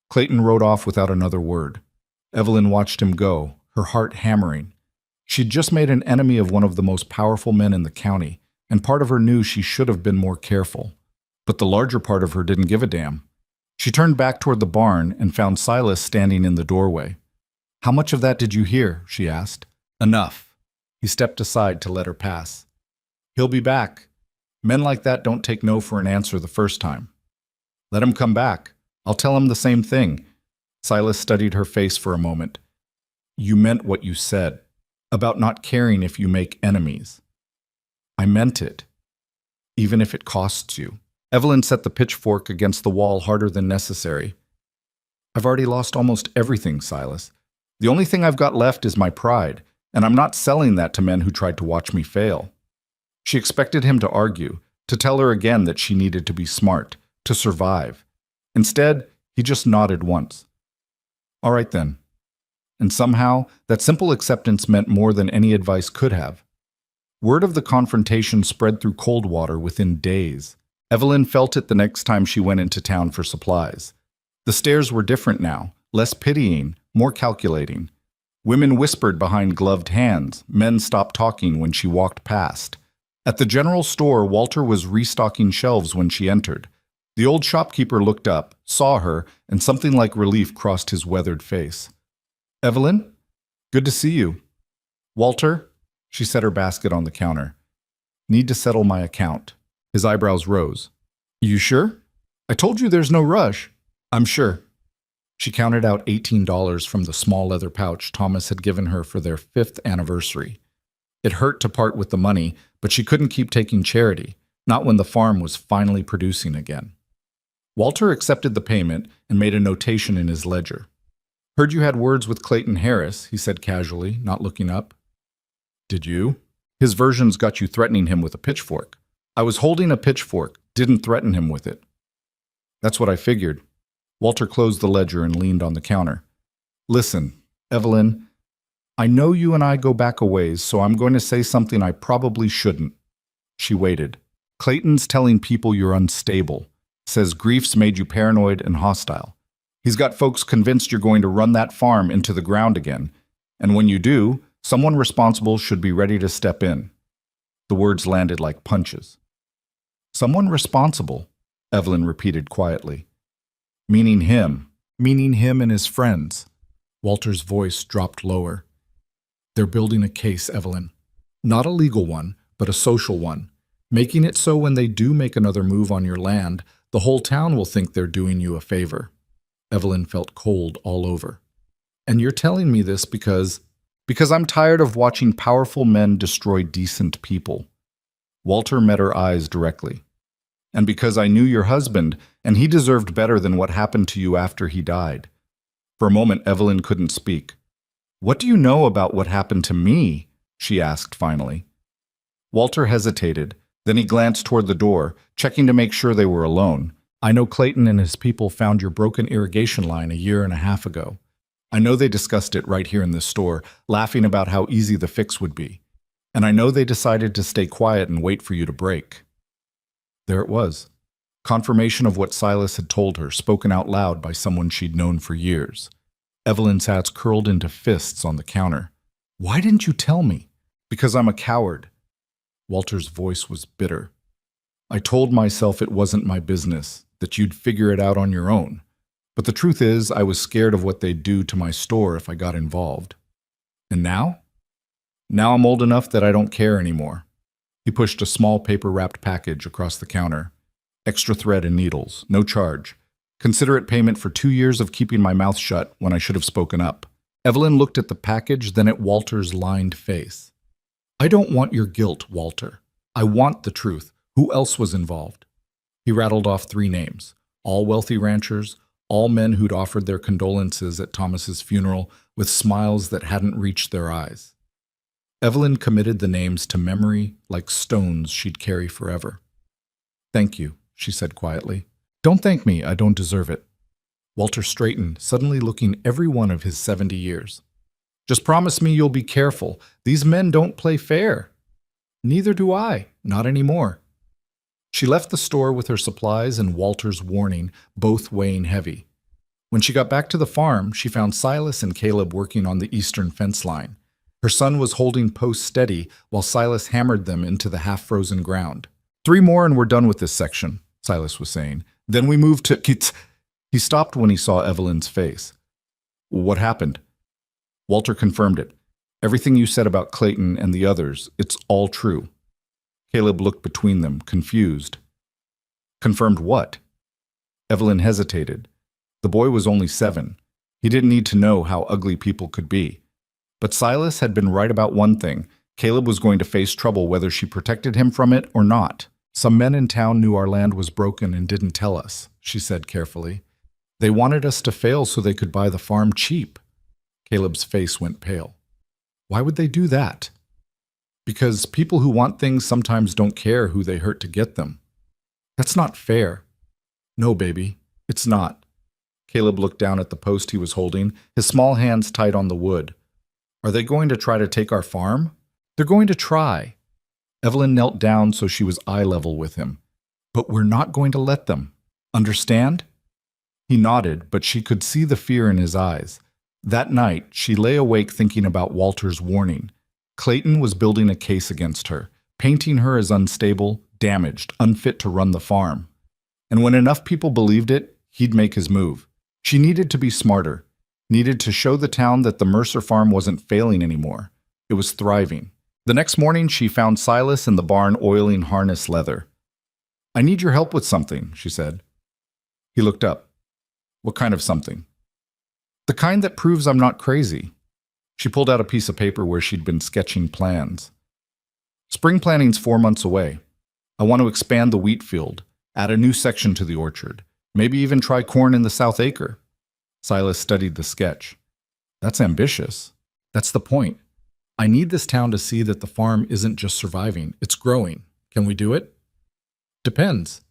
Clayton rode off without another word. Evelyn watched him go, her heart hammering. She'd just made an enemy of one of the most powerful men in the county, and part of her knew she should have been more careful. But the larger part of her didn't give a damn. She turned back toward the barn and found Silas standing in the doorway. "How much of that did you hear?" she asked. "Enough." He stepped aside to let her pass. "He'll be back. Men like that don't take no for an answer the first time." "Let him come back. I'll tell him the same thing." Silas studied her face for a moment. "You meant what you said, about not caring if you make enemies." "I meant it, even if it costs you." Evelyn set the pitchfork against the wall harder than necessary. "I've already lost almost everything, Silas. The only thing I've got left is my pride, and I'm not selling that to men who tried to watch me fail. She expected him to argue, to tell her again that she needed to be smart, to survive. Instead, he just nodded once. All right then. And somehow, that simple acceptance meant more than any advice could have. Word of the confrontation spread through Coldwater within days. Evelyn felt it the next time she went into town for supplies. The stares were different now, less pitying, more calculating. Women whispered behind gloved hands, men stopped talking when she walked past. At the general store, Walter was restocking shelves when she entered. The old shopkeeper looked up, saw her, and something like relief crossed his weathered face. "Evelyn? Good to see you." "Walter?" She set her basket on the counter. "Need to settle my account." His eyebrows rose. "You sure? I told you there's no rush." "I'm sure." She counted out $18 from the small leather pouch Thomas had given her for their 5th anniversary. It hurt to part with the money, but she couldn't keep taking charity, not when the farm was finally producing again. Walter accepted the payment and made a notation in his ledger. "Heard you had words with Clayton Harris," he said casually, not looking up. "Did you?" "His versions got you threatening him with a pitchfork." "I was holding a pitchfork, didn't threaten him with it." "That's what I figured." Walter closed the ledger and leaned on the counter. "Listen, Evelyn, I know you and I go back a ways, so I'm going to say something I probably shouldn't." She waited. "Clayton's telling people you're unstable. Says grief's made you paranoid and hostile. He's got folks convinced you're going to run that farm into the ground again. And when you do, someone responsible should be ready to step in." The words landed like punches. "Someone responsible," Evelyn repeated quietly. Meaning him and his friends." Walter's voice dropped lower. "They're building a case, Evelyn. Not a legal one, but a social one. Making it so when they do make another move on your land, the whole town will think they're doing you a favor." Evelyn felt cold all over. "And you're telling me this because I'm tired of watching powerful men destroy decent people." Walter met her eyes directly. "And because I knew your husband, and he deserved better than what happened to you after he died." For a moment, Evelyn couldn't speak. "What do you know about what happened to me?" she asked finally. Walter hesitated. Then he glanced toward the door, checking to make sure they were alone. "I know Clayton and his people found your broken irrigation line a year and a half ago. I know they discussed it right here in this store, laughing about how easy the fix would be. And I know they decided to stay quiet and wait for you to break." There it was. Confirmation of what Silas had told her, spoken out loud by someone she'd known for years. Evelyn's hands curled into fists on the counter. "Why didn't you tell me?" "Because I'm a coward." Walter's voice was bitter. "I told myself it wasn't my business, that you'd figure it out on your own. But the truth is, I was scared of what they'd do to my store if I got involved. And now? Now I'm old enough that I don't care anymore." He pushed a small paper-wrapped package across the counter. "Extra thread and needles, no charge. Considerate payment for 2 years of keeping my mouth shut when I should have spoken up." Evelyn looked at the package, then at Walter's lined face. "I don't want your guilt, Walter. I want the truth. Who else was involved?" He rattled off 3 names, all wealthy ranchers, all men who'd offered their condolences at Thomas's funeral with smiles that hadn't reached their eyes. Evelyn committed the names to memory like stones she'd carry forever. "Thank you," she said quietly. "Don't thank me, I don't deserve it." Walter straightened, suddenly looking every one of his 70 years. "Just promise me you'll be careful. These men don't play fair." "Neither do I, not anymore." She left the store with her supplies and Walter's warning, both weighing heavy. When she got back to the farm, she found Silas and Caleb working on the eastern fence line. Her son was holding posts steady while Silas hammered them into the half-frozen ground. 3 more and we're done with this section," Silas was saying. "Then we move to Kits." He stopped when he saw Evelyn's face. "What happened?" Walter confirmed it. "Everything you said about Clayton and the others, it's all true." Caleb looked between them, confused. "Confirmed what?" Evelyn hesitated. The boy was only 7. He didn't need to know how ugly people could be. But Silas had been right about one thing. Caleb was going to face trouble whether she protected him from it or not. "Some men in town knew our land was broken and didn't tell us," she said carefully. "They wanted us to fail so they could buy the farm cheap." Caleb's face went pale. Why would they do that? Because people who want things sometimes don't care who they hurt to get them. That's not fair. No, baby, it's not. Caleb looked down at the post he was holding, his small hands tight on the wood. Are they going to try to take our farm? They're going to try. Evelyn knelt down so she was eye level with him. But we're not going to let them. Understand? He nodded, but she could see the fear in his eyes. That night, she lay awake thinking about Walter's warning. Clayton was building a case against her, painting her as unstable, damaged, unfit to run the farm. And when enough people believed it, he'd make his move. She needed to be smarter, needed to show the town that the Mercer farm wasn't failing anymore. It was thriving. The next morning, she found Silas in the barn oiling harness leather. I need your help with something, she said. He looked up. What kind of something? The kind that proves I'm not crazy. She pulled out a piece of paper where she'd been sketching plans. Spring planning's 4 months away. I want to expand the wheat field, add a new section to the orchard, maybe even try corn in the South Acre. Silas studied the sketch. That's ambitious. That's the point. I need this town to see that the farm isn't just surviving, it's growing. Can we do it? Depends.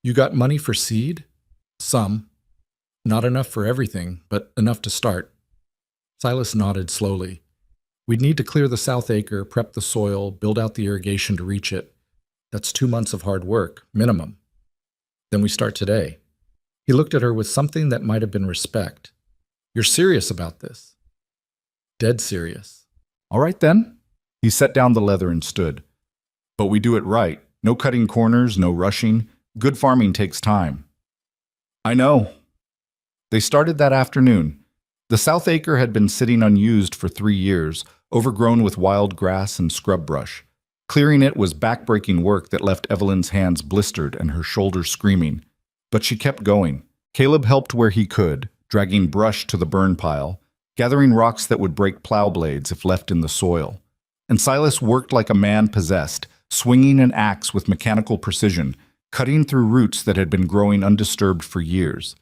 You got money for seed? Some. Not enough for everything, but enough to start. Silas nodded slowly. We'd need to clear the South Acre, prep the soil, build out the irrigation to reach it. That's 2 months of hard work, minimum. Then we start today. He looked at her with something that might have been respect. You're serious about this? Dead serious. All right then. He set down the leather and stood. But we do it right. No cutting corners, no rushing. Good farming takes time. I know. They started that afternoon. The South Acre had been sitting unused for 3 years, overgrown with wild grass and scrub brush. Clearing it was back-breaking work that left Evelyn's hands blistered and her shoulders screaming. But she kept going. Caleb helped where he could, dragging brush to the burn pile, gathering rocks that would break plow blades if left in the soil. And Silas worked like a man possessed, swinging an axe with mechanical precision, cutting through roots that had been growing undisturbed for years.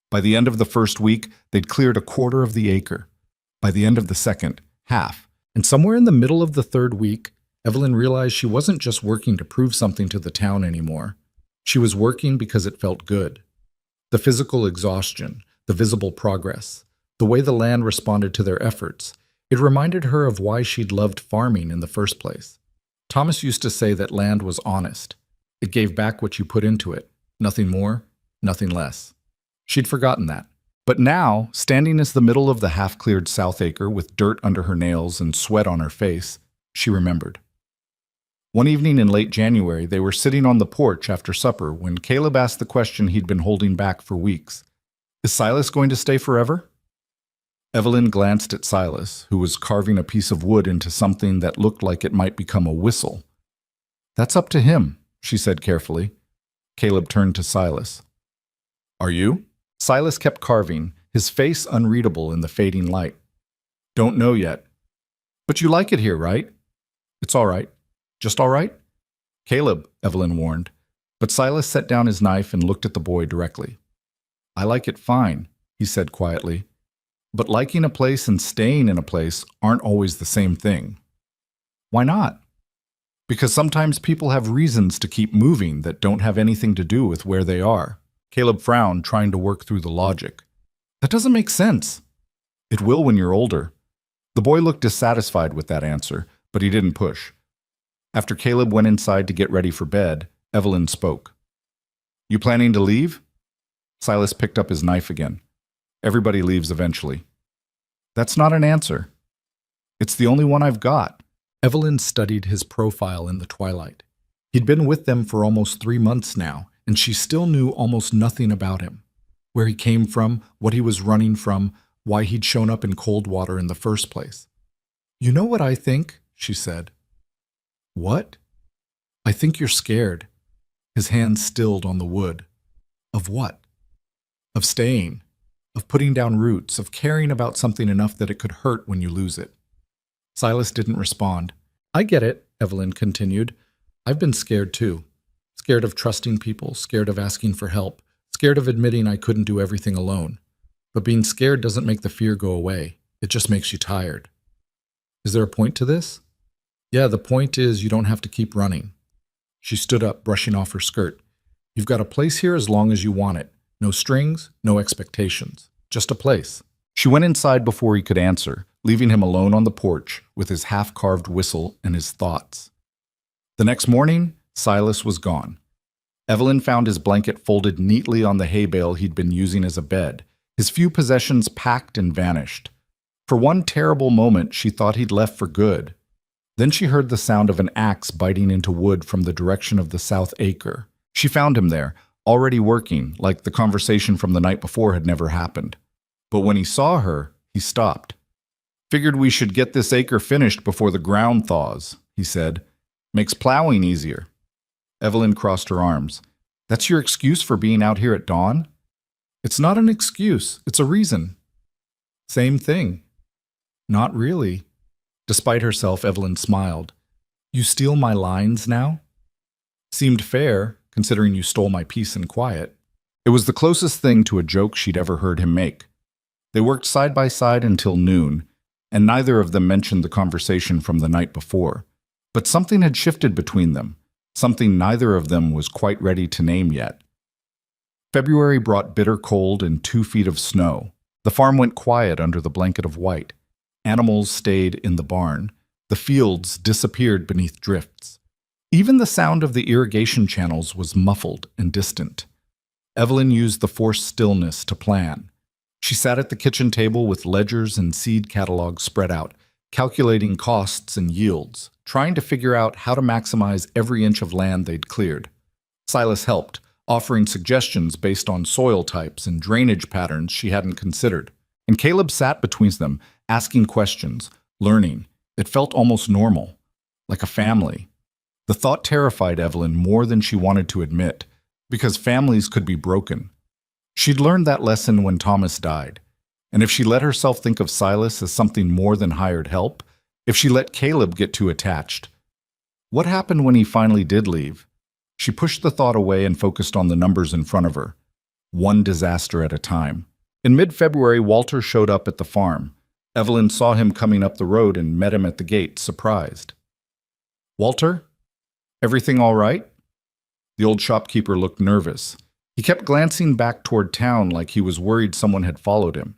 By the end of the first week, they'd cleared 1/4 of the acre. By the end of the second, half. And somewhere in the middle of the third week, Evelyn realized she wasn't just working to prove something to the town anymore. She was working because it felt good. The physical exhaustion, the visible progress, the way the land responded to their efforts, it reminded her of why she'd loved farming in the first place. Thomas used to say that land was honest. It gave back what you put into it. Nothing more, nothing less. She'd forgotten that. But now, standing in the middle of the half-cleared South Acre with dirt under her nails and sweat on her face, she remembered. One evening in late January, they were sitting on the porch after supper when Caleb asked the question he'd been holding back for weeks. Is Silas going to stay forever? Evelyn glanced at Silas, who was carving a piece of wood into something that looked like it might become a whistle. That's up to him, she said carefully. Caleb turned to Silas. Are you? Silas kept carving, his face unreadable in the fading light. Don't know yet. But you like it here, right? It's all right. Just all right? Caleb, Evelyn warned. But Silas set down his knife and looked at the boy directly. I like it fine, he said quietly. But liking a place and staying in a place aren't always the same thing. Why not? Because sometimes people have reasons to keep moving that don't have anything to do with where they are. Caleb frowned, trying to work through the logic. That doesn't make sense. It will when you're older. The boy looked dissatisfied with that answer, but he didn't push. After Caleb went inside to get ready for bed, Evelyn spoke. You planning to leave? Silas picked up his knife again. Everybody leaves eventually. That's not an answer. It's the only one I've got. Evelyn studied his profile in the twilight. He'd been with them for almost 3 months now, and she still knew almost nothing about him. Where he came from, what he was running from, why he'd shown up in Coldwater in the first place. You know what I think? She said. What? I think you're scared. His hands stilled on the wood. Of what? Of staying. Of putting down roots, of caring about something enough that it could hurt when you lose it. Silas didn't respond. I get it, Evelyn continued. I've been scared too. Scared of trusting people, scared of asking for help, scared of admitting I couldn't do everything alone. But being scared doesn't make the fear go away. It just makes you tired. Is there a point to this? Yeah, the point is you don't have to keep running. She stood up, brushing off her skirt. You've got a place here as long as you want it. No strings, no expectations. Just a place. She went inside before he could answer, leaving him alone on the porch with his half-carved whistle and his thoughts. The next morning, Silas was gone. Evelyn found his blanket folded neatly on the hay bale he'd been using as a bed, his few possessions packed and vanished. For one terrible moment, she thought he'd left for good. Then she heard the sound of an axe biting into wood from the direction of the south acre. She found him there, already working, like the conversation from the night before had never happened. But when he saw her, he stopped. Figured we should get this acre finished before the ground thaws, he said. Makes plowing easier. Evelyn crossed her arms. That's your excuse for being out here at dawn? It's not an excuse, it's a reason. Same thing. Not really. Despite herself, Evelyn smiled. You steal my lines now? Seemed fair, considering you stole my peace and quiet. It was the closest thing to a joke she'd ever heard him make. They worked side by side until noon, and neither of them mentioned the conversation from the night before. But something had shifted between them, something neither of them was quite ready to name yet. February brought bitter cold and 2 feet of snow. The farm went quiet under the blanket of white. Animals stayed in the barn. The fields disappeared beneath drifts. Even the sound of the irrigation channels was muffled and distant. Evelyn used the forced stillness to plan. She sat at the kitchen table with ledgers and seed catalogs spread out, calculating costs and yields, trying to figure out how to maximize every inch of land they'd cleared. Silas helped, offering suggestions based on soil types and drainage patterns she hadn't considered. And Caleb sat between them, asking questions, learning. It felt almost normal, like a family. The thought terrified Evelyn more than she wanted to admit, because families could be broken. She'd learned that lesson when Thomas died, and if she let herself think of Silas as something more than hired help, if she let Caleb get too attached. What happened when he finally did leave? She pushed the thought away and focused on the numbers in front of her, one disaster at a time. In mid-February, Walter showed up at the farm. Evelyn saw him coming up the road and met him at the gate, surprised. Walter? Everything all right? The old shopkeeper looked nervous. He kept glancing back toward town like he was worried someone had followed him.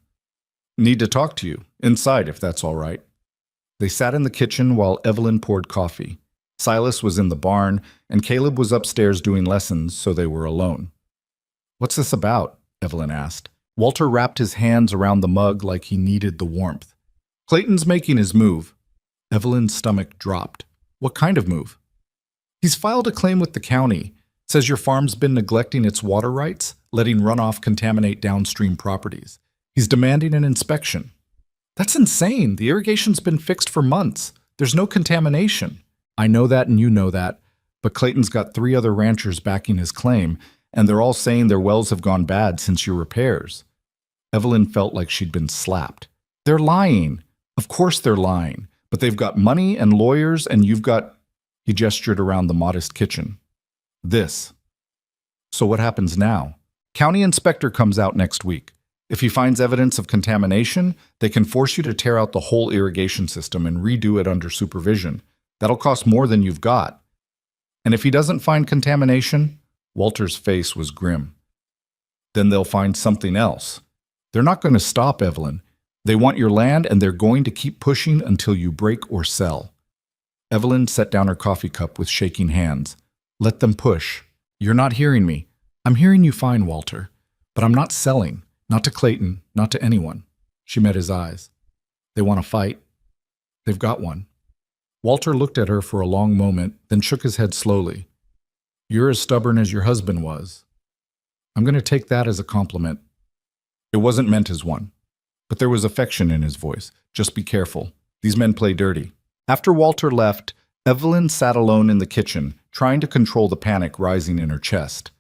Need to talk to you. Inside, if that's all right. They sat in the kitchen while Evelyn poured coffee. Silas was in the barn, and Caleb was upstairs doing lessons, so they were alone. What's this about? Evelyn asked. Walter wrapped his hands around the mug like he needed the warmth. Clayton's making his move. Evelyn's stomach dropped. What kind of move? He's filed a claim with the county. Says your farm's been neglecting its water rights, letting runoff contaminate downstream properties. He's demanding an inspection. That's insane. The irrigation's been fixed for months. There's no contamination. I know that and you know that, but Clayton's got 3 other ranchers backing his claim, and they're all saying their wells have gone bad since your repairs. Evelyn felt like she'd been slapped. They're lying. Of course they're lying, but they've got money and lawyers, and you've got... He gestured around the modest kitchen. This. So what happens now? County inspector comes out next week. If he finds evidence of contamination, they can force you to tear out the whole irrigation system and redo it under supervision. That'll cost more than you've got. And if he doesn't find contamination, Walter's face was grim. Then they'll find something else. They're not going to stop, Evelyn. They want your land, and they're going to keep pushing until you break or sell. Evelyn set down her coffee cup with shaking hands. Let them push. You're not hearing me. I'm hearing you fine, Walter. But I'm not selling. Not to Clayton, not to anyone. She met his eyes. They want to fight. They've got one. Walter looked at her for a long moment, then shook his head slowly. You're as stubborn as your husband was. I'm going to take that as a compliment. It wasn't meant as one. But there was affection in his voice. Just be careful. These men play dirty. After Walter left, Evelyn sat alone in the kitchen, trying to control the panic rising in her chest.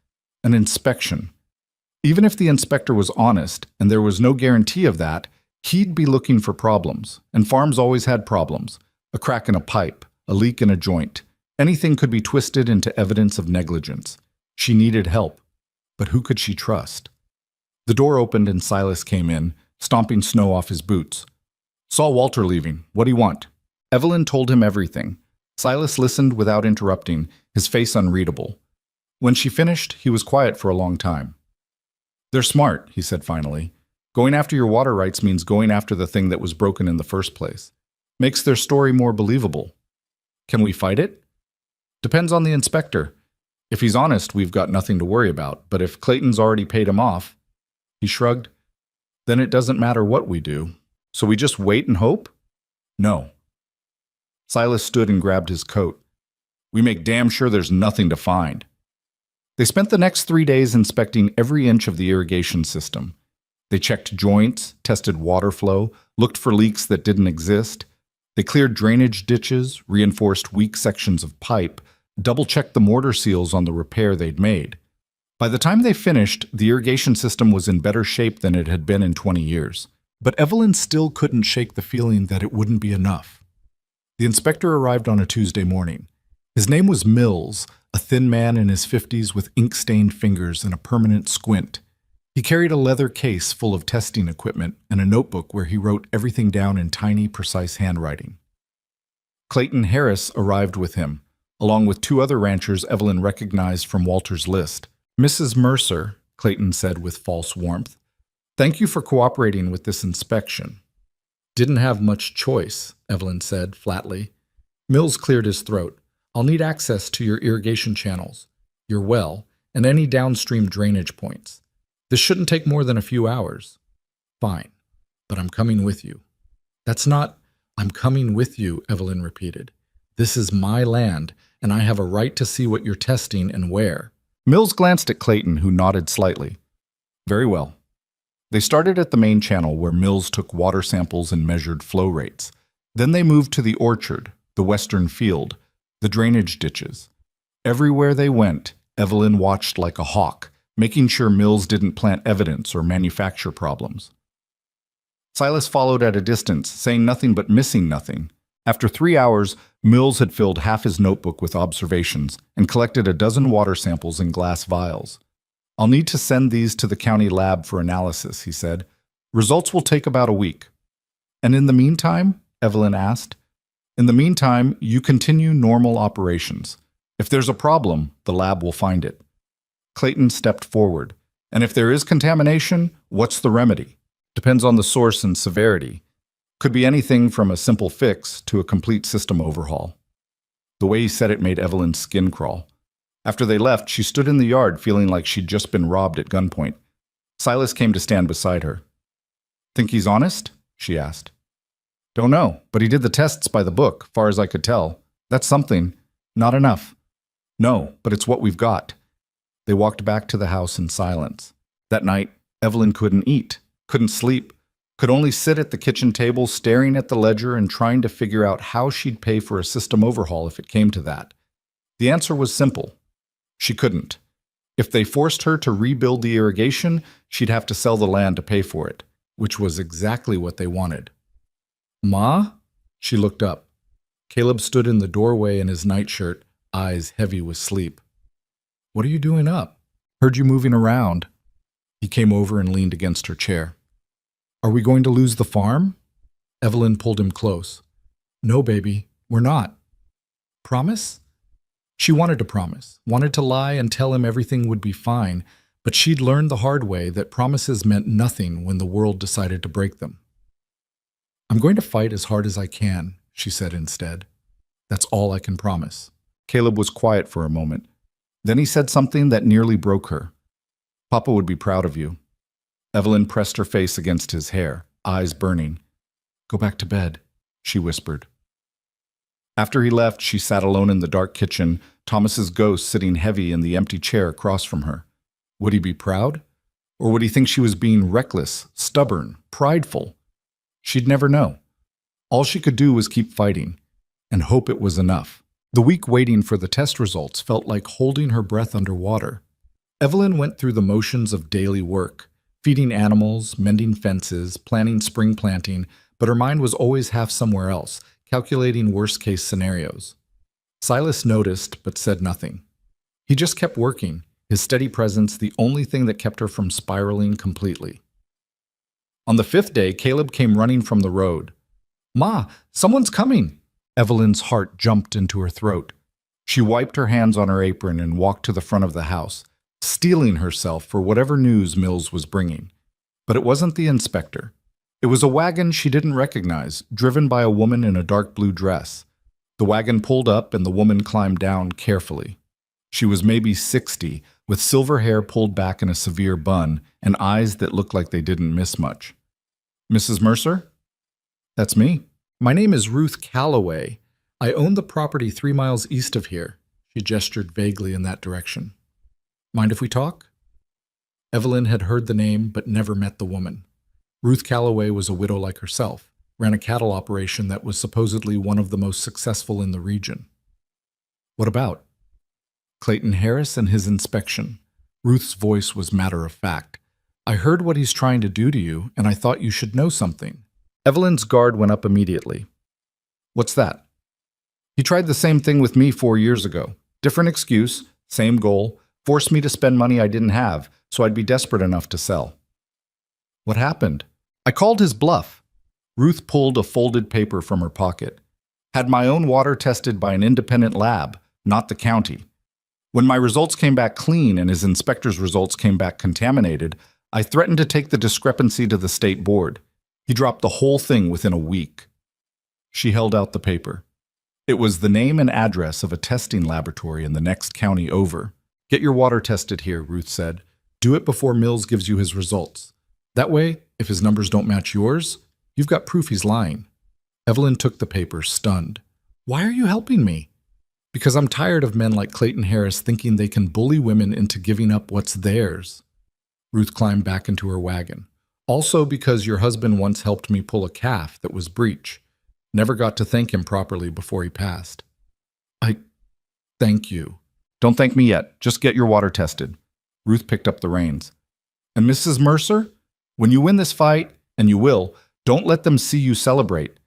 An inspection. Even if the inspector was honest, and there was no guarantee of that, he'd be looking for problems. And farms always had problems. A crack in a pipe, a leak in a joint. Anything could be twisted into evidence of negligence. She needed help. But who could she trust? The door opened and Silas came in, stomping snow off his boots. Saw Walter leaving. What do you want? Evelyn told him everything. Silas listened without interrupting, his face unreadable. When she finished, he was quiet for a long time. They're smart, he said finally. Going after your water rights means going after the thing that was broken in the first place. Makes their story more believable. Can we fight it? Depends on the inspector. If he's honest, we've got nothing to worry about, but if Clayton's already paid him off, he shrugged, then it doesn't matter what we do. So we just wait and hope? No. Silas stood and grabbed his coat. We make damn sure there's nothing to find. They spent the next 3 days inspecting every inch of the irrigation system. They checked joints, tested water flow, looked for leaks that didn't exist. They cleared drainage ditches, reinforced weak sections of pipe, double-checked the mortar seals on the repair they'd made. By the time they finished, the irrigation system was in better shape than it had been in 20 years. But Evelyn still couldn't shake the feeling that it wouldn't be enough. The inspector arrived on a Tuesday morning. His name was Mills, a thin man in his 50s with ink-stained fingers and a permanent squint. He carried a leather case full of testing equipment and a notebook where he wrote everything down in tiny, precise handwriting. Clayton Harris arrived with him, along with 2 other ranchers Evelyn recognized from Walter's list. Mrs. Mercer, Clayton said with false warmth, thank you for cooperating with this inspection. Didn't have much choice, Evelyn said flatly. Mills cleared his throat. I'll need access to your irrigation channels, your well, and any downstream drainage points. This shouldn't take more than a few hours. Fine, but I'm coming with you. That's not, I'm coming with you, Evelyn repeated. This is my land, and I have a right to see what you're testing and where. Mills glanced at Clayton, who nodded slightly. Very well. They started at the main channel where Mills took water samples and measured flow rates. Then they moved to the orchard, the western field, the drainage ditches. Everywhere they went, Evelyn watched like a hawk, making sure Mills didn't plant evidence or manufacture problems. Silas followed at a distance, saying nothing but missing nothing. After 3 hours, Mills had filled half his notebook with observations and collected a dozen water samples in glass vials. I'll need to send these to the county lab for analysis, he said. Results will take about a week. And in the meantime, Evelyn asked, in the meantime, you continue normal operations. If there's a problem, the lab will find it. Clayton stepped forward. And if there is contamination, what's the remedy? Depends on the source and severity. Could be anything from a simple fix to a complete system overhaul. The way he said it made Evelyn's skin crawl. After they left, she stood in the yard feeling like she'd just been robbed at gunpoint. Silas came to stand beside her. Think he's honest? She asked. Don't know, but he did the tests by the book, far as I could tell. That's something. Not enough. No, but it's what we've got. They walked back to the house in silence. That night, Evelyn couldn't eat, couldn't sleep, could only sit at the kitchen table staring at the ledger and trying to figure out how she'd pay for a system overhaul if it came to that. The answer was simple. She couldn't. If they forced her to rebuild the irrigation, she'd have to sell the land to pay for it, which was exactly what they wanted. Ma? She looked up. Caleb stood in the doorway in his nightshirt, eyes heavy with sleep. What are you doing up? Heard you moving around. He came over and leaned against her chair. Are we going to lose the farm? Evelyn pulled him close. No, baby, we're not. Promise? She wanted to promise, wanted to lie and tell him everything would be fine, but she'd learned the hard way that promises meant nothing when the world decided to break them. I'm going to fight as hard as I can, she said instead. That's all I can promise. Caleb was quiet for a moment. Then he said something that nearly broke her. Papa would be proud of you. Evelyn pressed her face against his hair, eyes burning. Go back to bed, she whispered. After he left, she sat alone in the dark kitchen, Thomas's ghost sitting heavy in the empty chair across from her. Would he be proud? Or would he think she was being reckless, stubborn, prideful? She'd never know. All she could do was keep fighting, and hope it was enough. The week waiting for the test results felt like holding her breath underwater. Evelyn went through the motions of daily work, feeding animals, mending fences, planning spring planting, but her mind was always half somewhere else, calculating worst-case scenarios. Silas noticed, but said nothing. He just kept working, his steady presence the only thing that kept her from spiraling completely. On the 5th day, Caleb came running from the road. Ma, someone's coming! Evelyn's heart jumped into her throat. She wiped her hands on her apron and walked to the front of the house, steeling herself for whatever news Mills was bringing. But it wasn't the inspector. It was a wagon she didn't recognize, driven by a woman in a dark blue dress. The wagon pulled up and the woman climbed down carefully. She was maybe 60, with silver hair pulled back in a severe bun and eyes that looked like they didn't miss much. Mrs. Mercer? That's me. My name is Ruth Calloway. I own the property 3 miles east of here. She gestured vaguely in that direction. Mind if we talk? Evelyn had heard the name but never met the woman. Ruth Calloway was a widow like herself, ran a cattle operation that was supposedly one of the most successful in the region. What about? Clayton Harris and his inspection. Ruth's voice was matter of fact. I heard what he's trying to do to you, and I thought you should know something. Evelyn's guard went up immediately. What's that? He tried the same thing with me 4 years ago. Different excuse, same goal, forced me to spend money I didn't have, so I'd be desperate enough to sell. What happened? I called his bluff. Ruth pulled a folded paper from her pocket. Had my own water tested by an independent lab, not the county. When my results came back clean and his inspector's results came back contaminated, I threatened to take the discrepancy to the state board. He dropped the whole thing within a week. She held out the paper. It was the name and address of a testing laboratory in the next county over. Get your water tested here, Ruth said. Do it before Mills gives you his results. That way, if his numbers don't match yours, you've got proof he's lying. Evelyn took the paper, stunned. Why are you helping me? Because I'm tired of men like Clayton Harris thinking they can bully women into giving up what's theirs. Ruth climbed back into her wagon. Also because your husband once helped me pull a calf that was breech. Never got to thank him properly before he passed. Thank you. Don't thank me yet. Just get your water tested. Ruth picked up the reins. And Mrs. Mercer, when you win this fight, and you will, don't let them see you celebrate.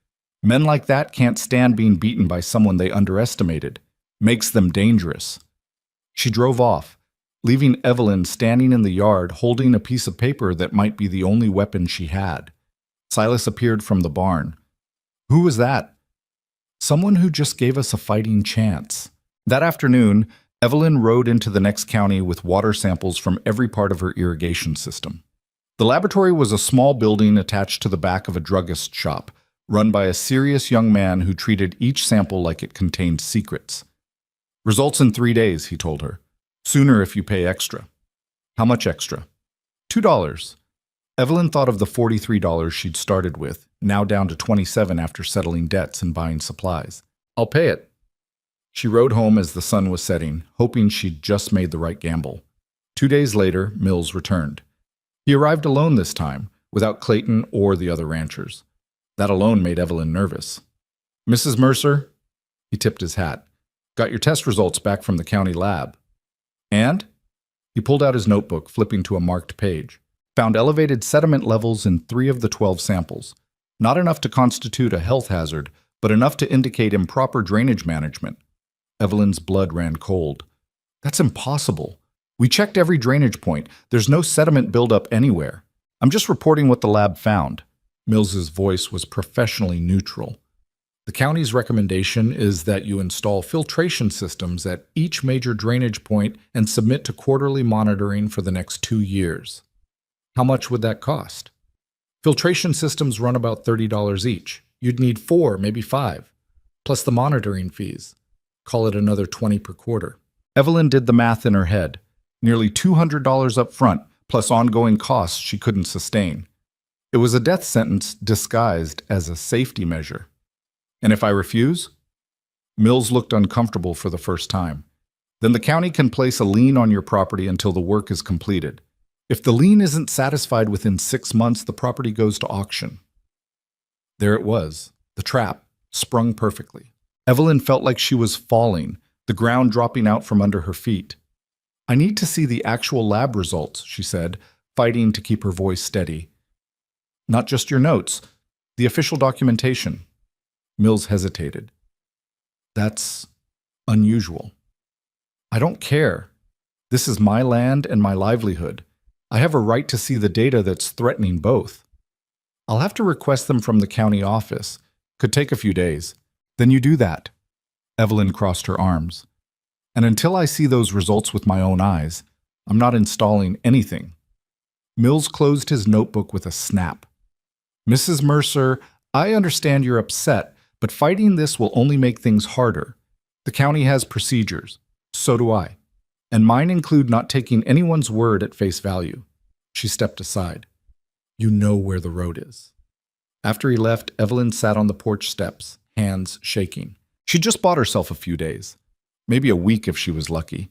Men like that can't stand being beaten by someone they underestimated. Makes them dangerous. She drove off, leaving Evelyn standing in the yard holding a piece of paper that might be the only weapon she had. Silas appeared from the barn. Who was that? Someone who just gave us a fighting chance. That afternoon, Evelyn rode into the next county with water samples from every part of her irrigation system. The laboratory was a small building attached to the back of a druggist shop, run by a serious young man who treated each sample like it contained secrets. Results in 3 days, he told her. Sooner if you pay extra. How much extra? $2. Evelyn thought of the $43 she'd started with, now down to $27 after settling debts and buying supplies. I'll pay it. She rode home as the sun was setting, hoping she'd just made the right gamble. 2 days later, Mills returned. He arrived alone this time, without Clayton or the other ranchers. That alone made Evelyn nervous. Mrs. Mercer? He tipped his hat. Got your test results back from the county lab. And? He pulled out his notebook, flipping to a marked page. Found elevated sediment levels in 3 of the 12 samples. Not enough to constitute a health hazard, but enough to indicate improper drainage management. Evelyn's blood ran cold. That's impossible. We checked every drainage point. There's no sediment buildup anywhere. I'm just reporting what the lab found. Mills's voice was professionally neutral. The county's recommendation is that you install filtration systems at each major drainage point and submit to quarterly monitoring for the next 2 years. How much would that cost? Filtration systems run about $30 each. You'd need 4, maybe 5, plus the monitoring fees. Call it another $20 per quarter. Evelyn did the math in her head. Nearly $200 up front, plus ongoing costs she couldn't sustain. It was a death sentence disguised as a safety measure. And if I refuse? Mills looked uncomfortable for the first time. Then the county can place a lien on your property until the work is completed. If the lien isn't satisfied within 6 months, the property goes to auction. There it was, the trap, sprung perfectly. Evelyn felt like she was falling, the ground dropping out from under her feet. I need to see the actual lab results, she said, fighting to keep her voice steady. Not just your notes, the official documentation. Mills hesitated. That's unusual. I don't care. This is my land and my livelihood. I have a right to see the data that's threatening both. I'll have to request them from the county office. Could take a few days. Then you do that. Evelyn crossed her arms. And until I see those results with my own eyes, I'm not installing anything. Mills closed his notebook with a snap. Mrs. Mercer, I understand you're upset, but fighting this will only make things harder. The county has procedures. So do I. And mine include not taking anyone's word at face value. She stepped aside. You know where the road is. After he left, Evelyn sat on the porch steps, hands shaking. She just bought herself a few days. Maybe a week if she was lucky.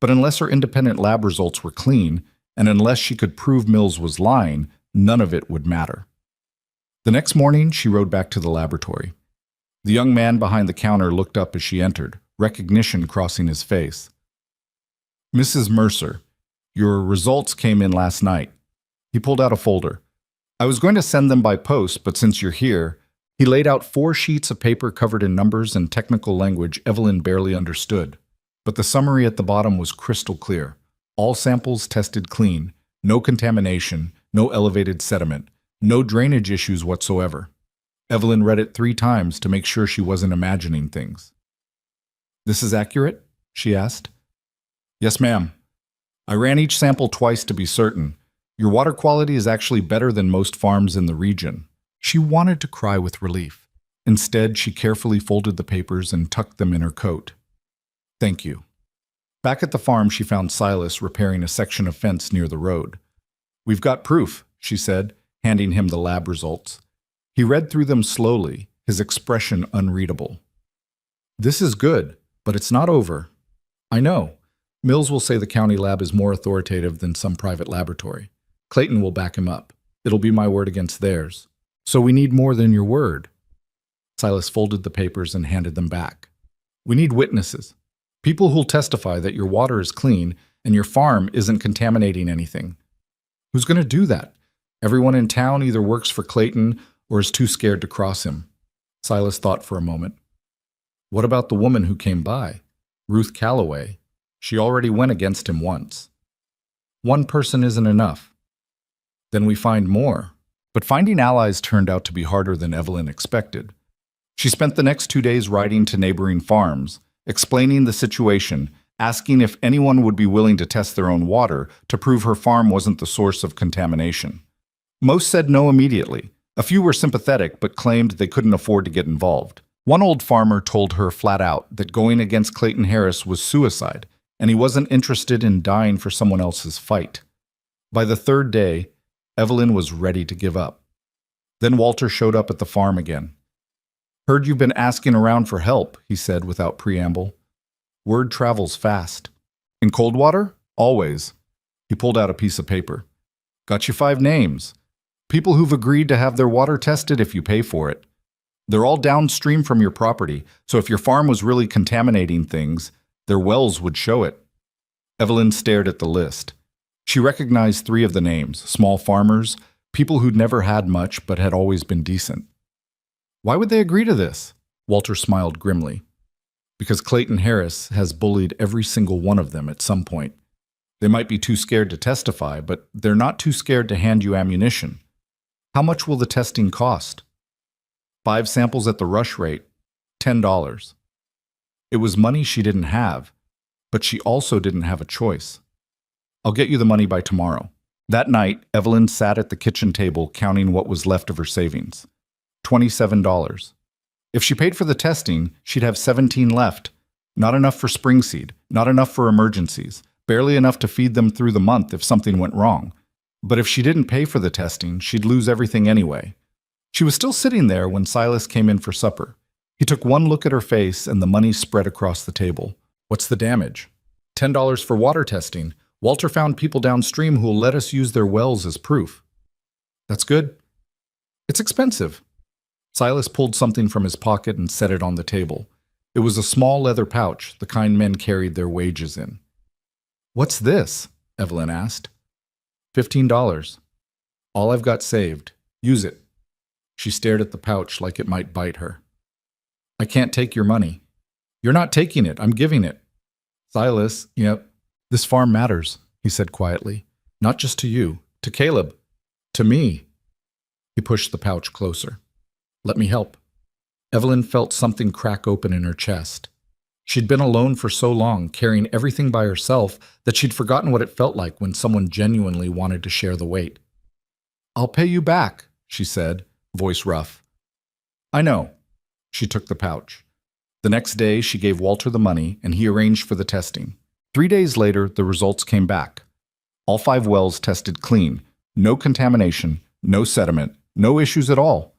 But unless her independent lab results were clean, and unless she could prove Mills was lying, none of it would matter. The next morning, she rode back to the laboratory. The young man behind the counter looked up as she entered, recognition crossing his face. Mrs. Mercer, your results came in last night. He pulled out a folder. I was going to send them by post, but since you're here, he laid out 4 sheets of paper covered in numbers and technical language Evelyn barely understood. But the summary at the bottom was crystal clear. All samples tested clean, no contamination, no elevated sediment, no drainage issues whatsoever. Evelyn read it 3 times to make sure she wasn't imagining things. This is accurate? She asked. Yes, ma'am. I ran each sample twice to be certain. Your water quality is actually better than most farms in the region. She wanted to cry with relief. Instead, she carefully folded the papers and tucked them in her coat. Thank you. Back at the farm, she found Silas repairing a section of fence near the road. We've got proof, she said, handing him the lab results. He read through them slowly, his expression unreadable. This is good, but it's not over. I know. Mills will say the county lab is more authoritative than some private laboratory. Clayton will back him up. It'll be my word against theirs. So we need more than your word. Silas folded the papers and handed them back. We need witnesses. People who'll testify that your water is clean and your farm isn't contaminating anything. Who's going to do that? Everyone in town either works for Clayton or is too scared to cross him. Silas thought for a moment. What about the woman who came by? Ruth Calloway. She already went against him once. One person isn't enough. Then we find more. But finding allies turned out to be harder than Evelyn expected. She spent the next 2 days riding to neighboring farms, explaining the situation, asking if anyone would be willing to test their own water to prove her farm wasn't the source of contamination. Most said no immediately. A few were sympathetic but claimed they couldn't afford to get involved. One old farmer told her flat out that going against Clayton Harris was suicide, and he wasn't interested in dying for someone else's fight. By the 3rd day, Evelyn was ready to give up. Then Walter showed up at the farm again. Heard you've been asking around for help, he said without preamble. Word travels fast. In Coldwater? Always. He pulled out a piece of paper. Got you 5 names. People who've agreed to have their water tested if you pay for it. They're all downstream from your property, so if your farm was really contaminating things, their wells would show it. Evelyn stared at the list. She recognized 3 of the names, small farmers, people who'd never had much but had always been decent. Why would they agree to this? Walter smiled grimly. Because Clayton Harris has bullied every single one of them at some point. They might be too scared to testify, but they're not too scared to hand you ammunition. How much will the testing cost? 5 samples at the rush rate, $10. It was money she didn't have, but she also didn't have a choice. I'll get you the money by tomorrow. That night, Evelyn sat at the kitchen table counting what was left of her savings. $27. If she paid for the testing, she'd have 17 left. Not enough for spring seed, not enough for emergencies, barely enough to feed them through the month if something went wrong. But if she didn't pay for the testing, she'd lose everything anyway. She was still sitting there when Silas came in for supper. He took one look at her face and the money spread across the table. What's the damage? $10 for water testing. Walter found people downstream who'll let us use their wells as proof. That's good. It's expensive. Silas pulled something from his pocket and set it on the table. It was a small leather pouch, the kind men carried their wages in. What's this? Evelyn asked. $15. All I've got saved. Use it. She stared at the pouch like it might bite her. I can't take your money. You're not taking it. I'm giving it. Silas, yep. This farm matters, he said quietly. Not just to you, to Caleb, to me. He pushed the pouch closer. Let me help. Evelyn felt something crack open in her chest. She'd been alone for so long, carrying everything by herself, that she'd forgotten what it felt like when someone genuinely wanted to share the weight. "I'll pay you back," she said, voice rough. "I know." She took the pouch. The next day, she gave Walter the money, and he arranged for the testing. 3 days later, the results came back. All 5 wells tested clean. No contamination, no sediment, no issues at all.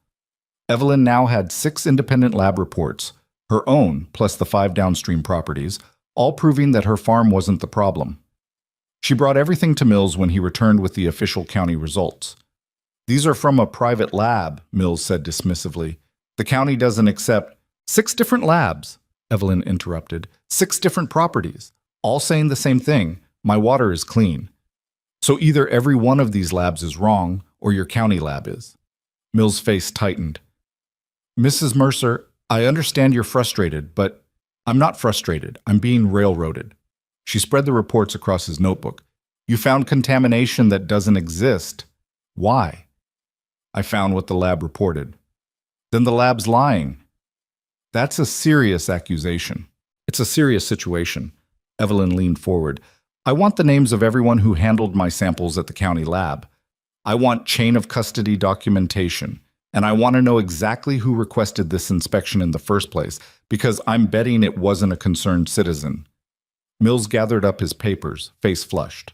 Evelyn now had 6 independent lab reports, her own plus the 5 downstream properties, all proving that her farm wasn't the problem. She brought everything to Mills when he returned with the official county results. "These are from a private lab," Mills said dismissively. "The county doesn't accept—" "6 different labs," Evelyn interrupted. "6 different properties, all saying the same thing. My water is clean. So either every one of these labs is wrong, or your county lab is." Mills' face tightened. "Mrs. Mercer, I understand you're frustrated, but I'm not frustrated. I'm being railroaded." She spread the reports across his notebook. "You found contamination that doesn't exist. Why?" "I found what the lab reported." "Then the lab's lying." "That's a serious accusation." "It's a serious situation." Evelyn leaned forward. "I want the names of everyone who handled my samples at the county lab. I want chain of custody documentation. And I want to know exactly who requested this inspection in the first place, because I'm betting it wasn't a concerned citizen." Mills gathered up his papers, face flushed.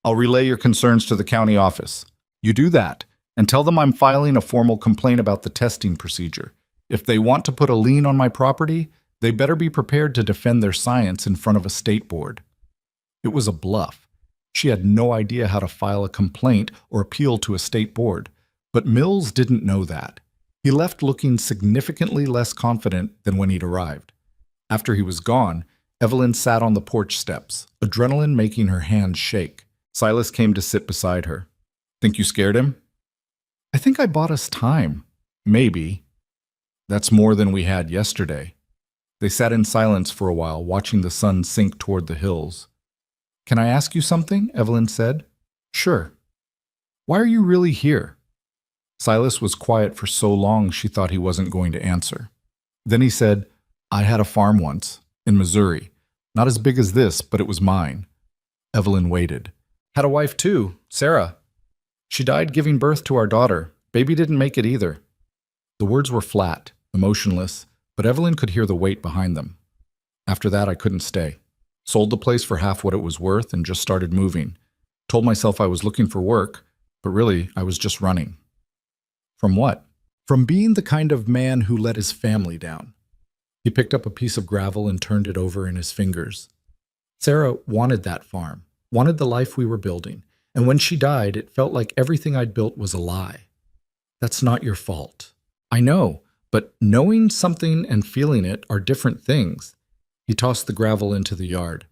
"I'll relay your concerns to the county office. You do that, and tell them I'm filing a formal complaint about the testing procedure. If they want to put a lien on my property, they better be prepared to defend their science in front of a state board." It was a bluff. She had no idea how to file a complaint or appeal to a state board. But Mills didn't know that. He left looking significantly less confident than when he'd arrived. After he was gone, Evelyn sat on the porch steps, adrenaline making her hands shake. Silas came to sit beside her. "Think you scared him?" "I think I bought us time." "Maybe. That's more than we had yesterday." They sat in silence for a while, watching the sun sink toward the hills. "Can I ask you something?" Evelyn said. "Sure." "Why are you really here?" Silas was quiet for so long she thought he wasn't going to answer. Then he said, "I had a farm once, in Missouri. Not as big as this, but it was mine." Evelyn waited. "Had a wife too, Sarah. She died giving birth to our daughter. Baby didn't make it either." The words were flat, emotionless, but Evelyn could hear the weight behind them. "After that, I couldn't stay. Sold the place for half what it was worth and just started moving. Told myself I was looking for work, but really, I was just running." "From what?" "From being the kind of man who let his family down." He picked up a piece of gravel and turned it over in his fingers. "Sarah wanted that farm, wanted the life we were building, and when she died, it felt like everything I'd built was a lie. That's not your fault. I know, but knowing something and feeling it are different things." He tossed the gravel into the yard.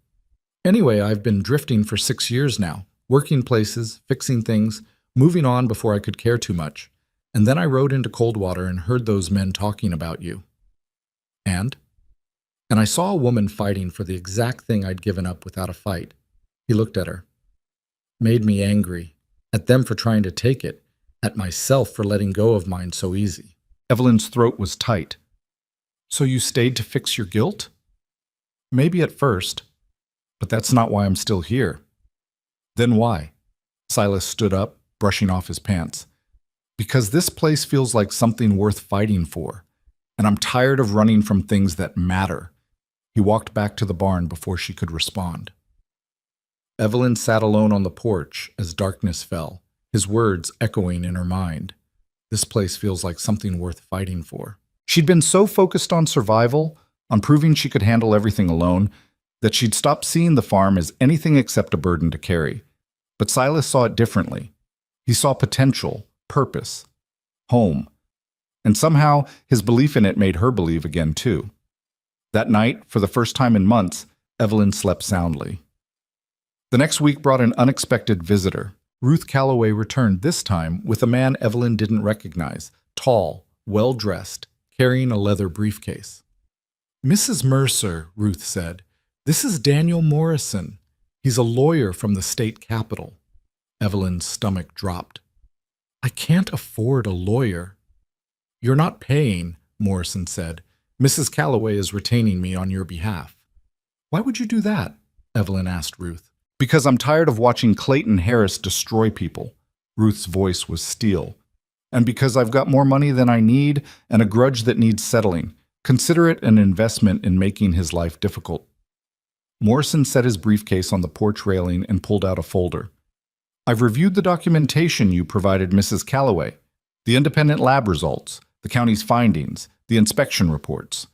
"Anyway, I've been drifting for 6 years now, working places, fixing things, moving on before I could care too much. And then I rode into Coldwater and heard those men talking about you." And I saw a woman fighting for the exact thing I'd given up without a fight." He looked at her. "Made me angry. At them for trying to take it. At myself for letting go of mine so easy." Evelyn's throat was tight. "So you stayed to fix your guilt?" "Maybe at first. But that's not why I'm still here." "Then why?" Silas stood up, brushing off his pants. "Because this place feels like something worth fighting for, and I'm tired of running from things that matter." He walked back to the barn before she could respond. Evelyn sat alone on the porch as darkness fell, his words echoing in her mind. This place feels like something worth fighting for. She'd been so focused on survival, on proving she could handle everything alone, that she'd stopped seeing the farm as anything except a burden to carry. But Silas saw it differently. He saw potential, purpose, home. And somehow, his belief in it made her believe again, too. That night, for the first time in months, Evelyn slept soundly. The next week brought an unexpected visitor. Ruth Calloway returned, this time with a man Evelyn didn't recognize, tall, well-dressed, carrying a leather briefcase. "Mrs. Mercer," Ruth said, "this is Daniel Morrison. He's a lawyer from the state capitol." Evelyn's stomach dropped. "I can't afford a lawyer." "You're not paying," Morrison said. Mrs. Calloway is retaining me on your behalf. Why would you do that? Evelyn asked Ruth. Because I'm tired of watching Clayton Harris destroy people. Ruth's voice was steel. And because I've got more money than I need and a grudge that needs settling. Consider it an investment in making his life difficult. Morrison set his briefcase on the porch railing and pulled out a folder. I've reviewed the documentation you provided Mrs. Calloway, the independent lab results, the county's findings, the inspection reports.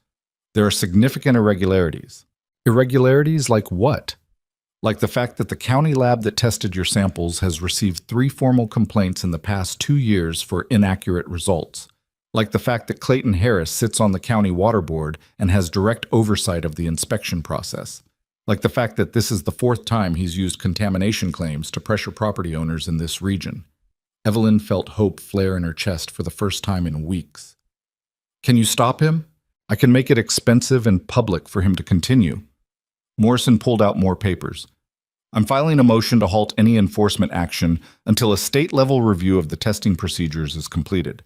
There are significant irregularities. Irregularities like what? Like the fact that the county lab that tested your samples has received 3 formal complaints in the past 2 years for inaccurate results. Like the fact that Clayton Harris sits on the county water board and has direct oversight of the inspection process. Like the fact that this is the 4th time he's used contamination claims to pressure property owners in this region. Evelyn felt hope flare in her chest for the first time in weeks. Can you stop him? I can make it expensive and public for him to continue. Morrison pulled out more papers. I'm filing a motion to halt any enforcement action until a state-level review of the testing procedures is completed.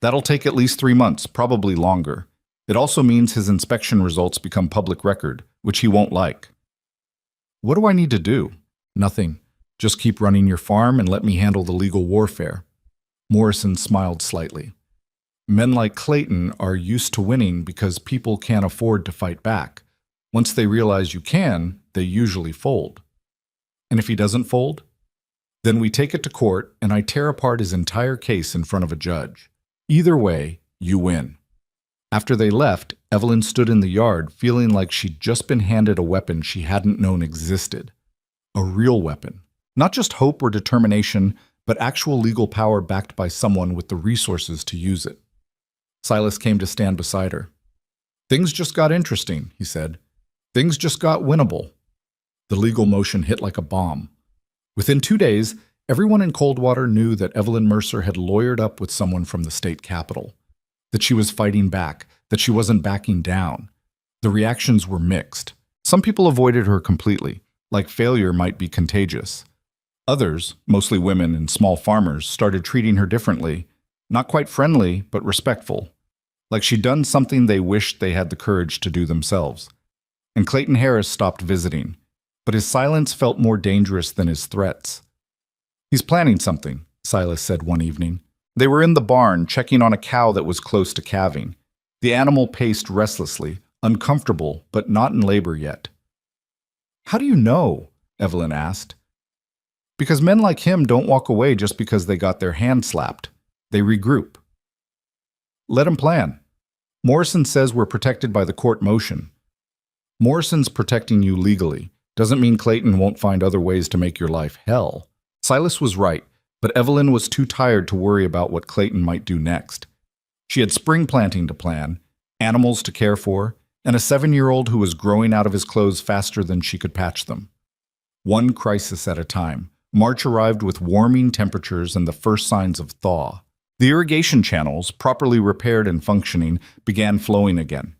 That'll take at least 3 months, probably longer. It also means his inspection results become public record, which he won't like. What do I need to do? Nothing. Just keep running your farm and let me handle the legal warfare. Morrison smiled slightly. Men like Clayton are used to winning because people can't afford to fight back. Once they realize you can, they usually fold. And if he doesn't fold? Then we take it to court and I tear apart his entire case in front of a judge. Either way, you win. After they left, Evelyn stood in the yard feeling like she'd just been handed a weapon she hadn't known existed. A real weapon. Not just hope or determination, but actual legal power backed by someone with the resources to use it. Silas came to stand beside her. Things just got interesting, he said. Things just got winnable. The legal motion hit like a bomb. Within 2 days, everyone in Coldwater knew that Evelyn Mercer had lawyered up with someone from the state capitol. That she was fighting back, that she wasn't backing down. The reactions were mixed. Some people avoided her completely, like failure might be contagious. Others, mostly women and small farmers, started treating her differently, not quite friendly, but respectful, like she'd done something they wished they had the courage to do themselves. And Clayton Harris stopped visiting, but his silence felt more dangerous than his threats. He's planning something, Silas said one evening. They were in the barn, checking on a cow that was close to calving. The animal paced restlessly, uncomfortable, but not in labor yet. How do you know? Evelyn asked. Because men like him don't walk away just because they got their hand slapped. They regroup. Let him plan. Morrison says we're protected by the court motion. Morrison's protecting you legally. Doesn't mean Clayton won't find other ways to make your life hell. Silas was right, but Evelyn was too tired to worry about what Clayton might do next. She had spring planting to plan, animals to care for, and a 7-year-old who was growing out of his clothes faster than she could patch them. One crisis at a time, March arrived with warming temperatures and the first signs of thaw. The irrigation channels, properly repaired and functioning, began flowing again.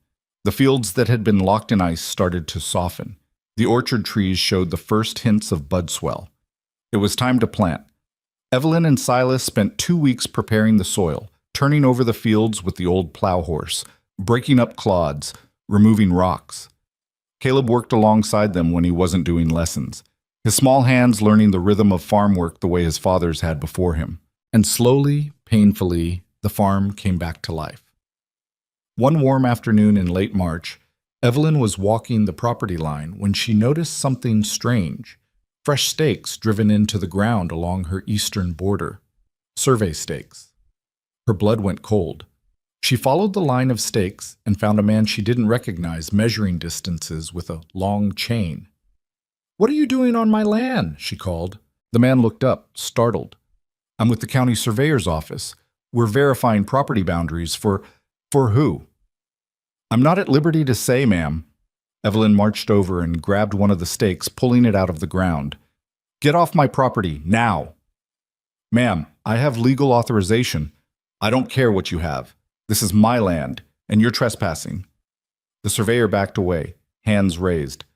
The fields that had been locked in ice started to soften. The orchard trees showed the first hints of bud swell. It was time to plant. Evelyn and Silas spent 2 weeks preparing the soil, turning over the fields with the old plow horse, breaking up clods, removing rocks. Caleb worked alongside them when he wasn't doing lessons, his small hands learning the rhythm of farm work the way his fathers had before him. And slowly, painfully, the farm came back to life. One warm afternoon in late March, Evelyn was walking the property line when she noticed something strange. Fresh stakes driven into the ground along her eastern border. Survey stakes. Her blood went cold. She followed the line of stakes and found a man she didn't recognize measuring distances with a long chain. "What are you doing on my land?" she called. The man looked up, startled. "I'm with the county surveyor's office. We're verifying property boundaries for who?" "I'm not at liberty to say, ma'am." Evelyn marched over and grabbed one of the stakes, pulling it out of the ground. "Get off my property, now!" "Ma'am, I have legal authorization. I don't care what you have. This is my land, and you're trespassing." The surveyor backed away, hands raised.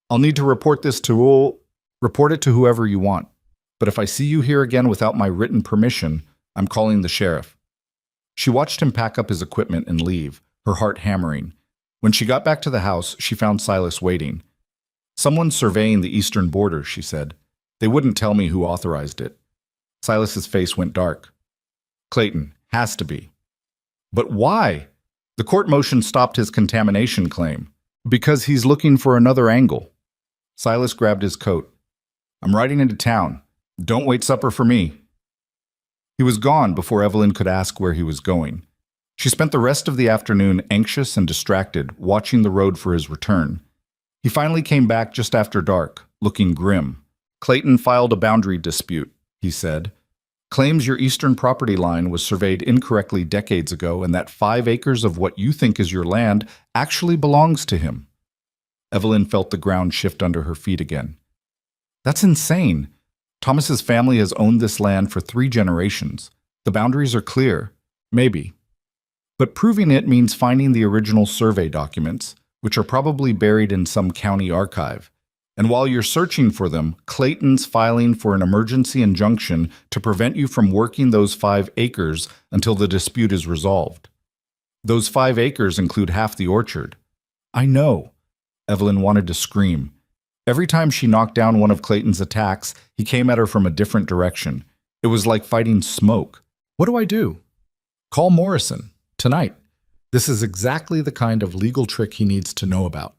"I'll need to report it to whoever you want. But if I see you here again without my written permission, I'm calling the sheriff." She watched him pack up his equipment and leave, her heart hammering. When she got back to the house, she found Silas waiting. "Someone's surveying the eastern border," she said. "They wouldn't tell me who authorized it." Silas's face went dark. "Clayton, has to be." "But why?" "The court motion stopped his contamination claim. Because he's looking for another angle." Silas grabbed his coat. "I'm riding into town. Don't wait supper for me." He was gone before Evelyn could ask where he was going. She spent the rest of the afternoon anxious and distracted, watching the road for his return. He finally came back just after dark, looking grim. "Clayton filed a boundary dispute," he said. "Claims your eastern property line was surveyed incorrectly decades ago and that 5 acres of what you think is your land actually belongs to him." Evelyn felt the ground shift under her feet again. "That's insane. Thomas's family has owned this land for 3 generations. The boundaries are clear. Maybe. But proving it means finding the original survey documents, which are probably buried in some county archive. And while you're searching for them, Clayton's filing for an emergency injunction to prevent you from working those 5 acres until the dispute is resolved. Those 5 acres include half the orchard." "I know." Evelyn wanted to scream. Every time she knocked down one of Clayton's attacks, he came at her from a different direction. It was like fighting smoke. "What do I do?" "Call Morrison. Tonight. This is exactly the kind of legal trick he needs to know about."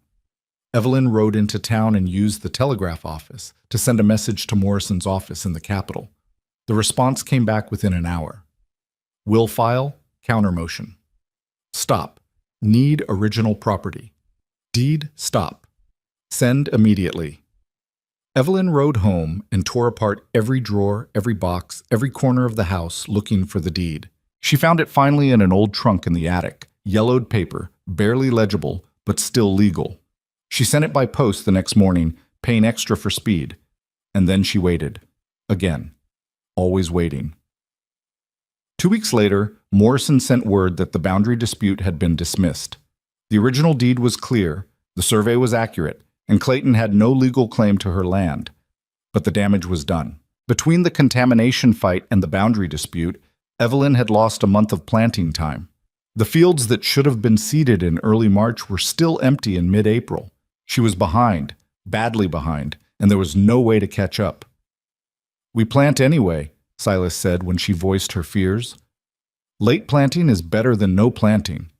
Evelyn rode into town and used the telegraph office to send a message to Morrison's office in the capital. The response came back within an hour. "Will file, countermotion. Stop. Need original property. Deed stop. Send immediately." Evelyn rode home and tore apart every drawer, every box, every corner of the house looking for the deed. She found it finally in an old trunk in the attic, yellowed paper, barely legible, but still legal. She sent it by post the next morning, paying extra for speed. And then she waited. Again. Always waiting. 2 weeks later, Morrison sent word that the boundary dispute had been dismissed. The original deed was clear, the survey was accurate, and Clayton had no legal claim to her land. But the damage was done. Between the contamination fight and the boundary dispute, Evelyn had lost a month of planting time. The fields that should have been seeded in early March were still empty in mid-April. She was behind, badly behind, and there was no way to catch up. "We plant anyway," Silas said when she voiced her fears. "Late planting is better than no planting."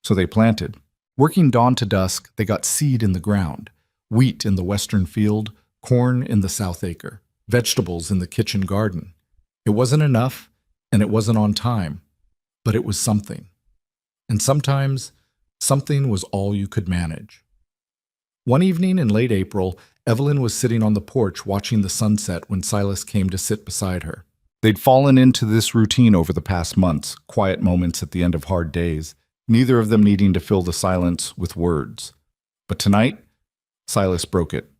So they planted. Working dawn to dusk, they got seed in the ground, wheat in the western field, corn in the south acre, vegetables in the kitchen garden. It wasn't enough, and it wasn't on time, but it was something. And sometimes, something was all you could manage. One evening in late April, Evelyn was sitting on the porch watching the sunset when Silas came to sit beside her. They'd fallen into this routine over the past months, quiet moments at the end of hard days, neither of them needing to fill the silence with words. But tonight, Silas broke it.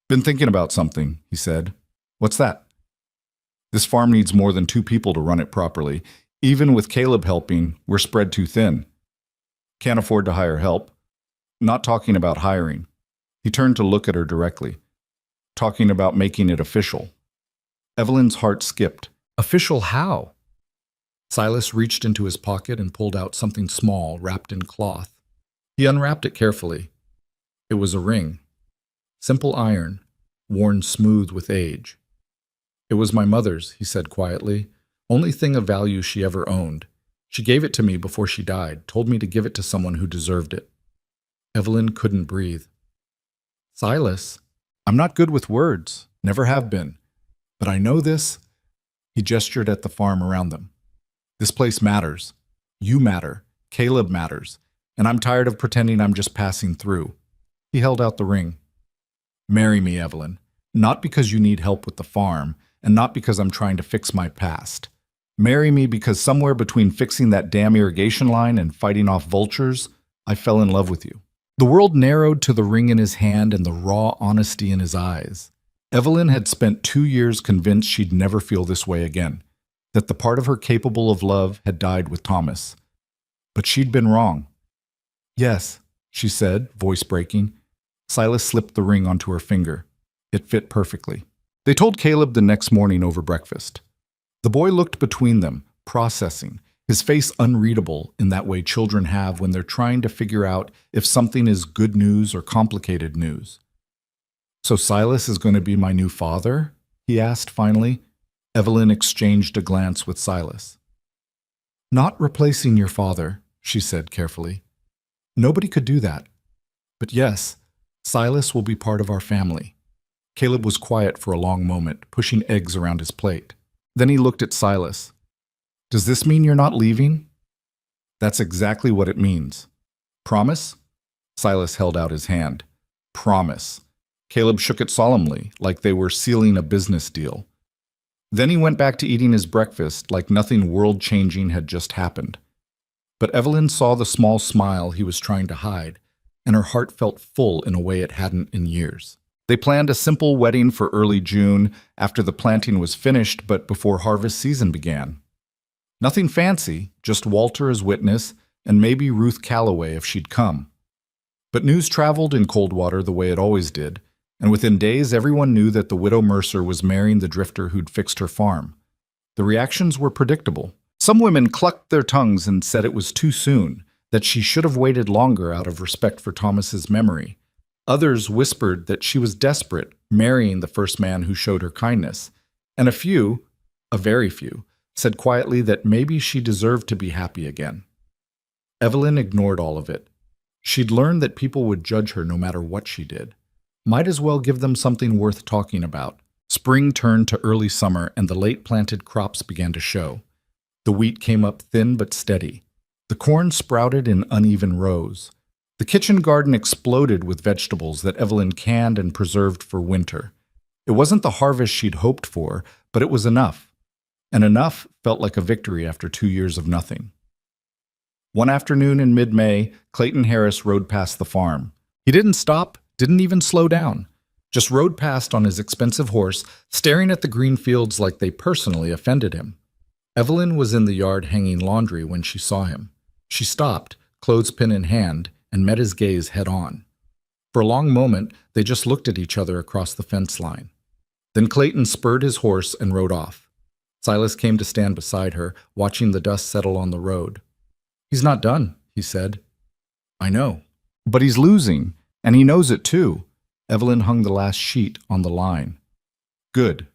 "Been thinking about something," he said. "What's that?" "This farm needs more than 2 people to run it properly. Even with Caleb helping, we're spread too thin. Can't afford to hire help. Not talking about hiring." He turned to look at her directly. "Talking about making it official." Evelyn's heart skipped. "Official how?" Silas reached into his pocket and pulled out something small wrapped in cloth. He unwrapped it carefully. It was a ring. Simple iron, worn smooth with age. "It was my mother's," he said quietly. "Only thing of value she ever owned. She gave it to me before she died, told me to give it to someone who deserved it." Evelyn couldn't breathe. "Silas, I'm not good with words, never have been. But I know this." He gestured at the farm around them. "This place matters. You matter. Caleb matters. And I'm tired of pretending I'm just passing through." He held out the ring. "Marry me, Evelyn. Not because you need help with the farm, and not because I'm trying to fix my past. Marry me because somewhere between fixing that damn irrigation line and fighting off vultures, I fell in love with you." The world narrowed to the ring in his hand and the raw honesty in his eyes. Evelyn had spent 2 years convinced she'd never feel this way again, that the part of her capable of love had died with Thomas. But she'd been wrong. "Yes," she said, voice breaking. Silas slipped the ring onto her finger. It fit perfectly. They told Caleb the next morning over breakfast. The boy looked between them, processing, his face unreadable in that way children have when they're trying to figure out if something is good news or complicated news. "So Silas is going to be my new father?" he asked finally. Evelyn exchanged a glance with Silas. "Not replacing your father," she said carefully. "Nobody could do that. But yes, Silas will be part of our family." Caleb was quiet for a long moment, pushing eggs around his plate. Then he looked at Silas. "Does this mean you're not leaving?" "That's exactly what it means." "Promise?" Silas held out his hand. "Promise." Caleb shook it solemnly, like they were sealing a business deal. Then he went back to eating his breakfast like nothing world-changing had just happened. But Evelyn saw the small smile he was trying to hide, and her heart felt full in a way it hadn't in years. They planned a simple wedding for early June after the planting was finished but before harvest season began. Nothing fancy, just Walter as witness and maybe Ruth Calloway if she'd come. But news traveled in Coldwater the way it always did, and within days everyone knew that the widow Mercer was marrying the drifter who'd fixed her farm. The reactions were predictable. Some women clucked their tongues and said it was too soon, that she should have waited longer out of respect for Thomas's memory. Others whispered that she was desperate, marrying the first man who showed her kindness. And a very few, said quietly that maybe she deserved to be happy again. Evelyn ignored all of it. She'd learned that people would judge her no matter what she did. Might as well give them something worth talking about. Spring turned to early summer and the late-planted crops began to show. The wheat came up thin but steady. The corn sprouted in uneven rows. The kitchen garden exploded with vegetables that Evelyn canned and preserved for winter. It wasn't the harvest she'd hoped for, but it was enough. And enough felt like a victory after 2 years of nothing. One afternoon in mid-May, Clayton Harris rode past the farm. He didn't stop, didn't even slow down. Just rode past on his expensive horse, staring at the green fields like they personally offended him. Evelyn was in the yard hanging laundry when she saw him. She stopped, clothespin in hand, and met his gaze head-on. For a long moment, they just looked at each other across the fence line. Then Clayton spurred his horse and rode off. Silas came to stand beside her, watching the dust settle on the road. "He's not done," he said. "I know. But he's losing, and he knows it too." Evelyn hung the last sheet on the line. "Good."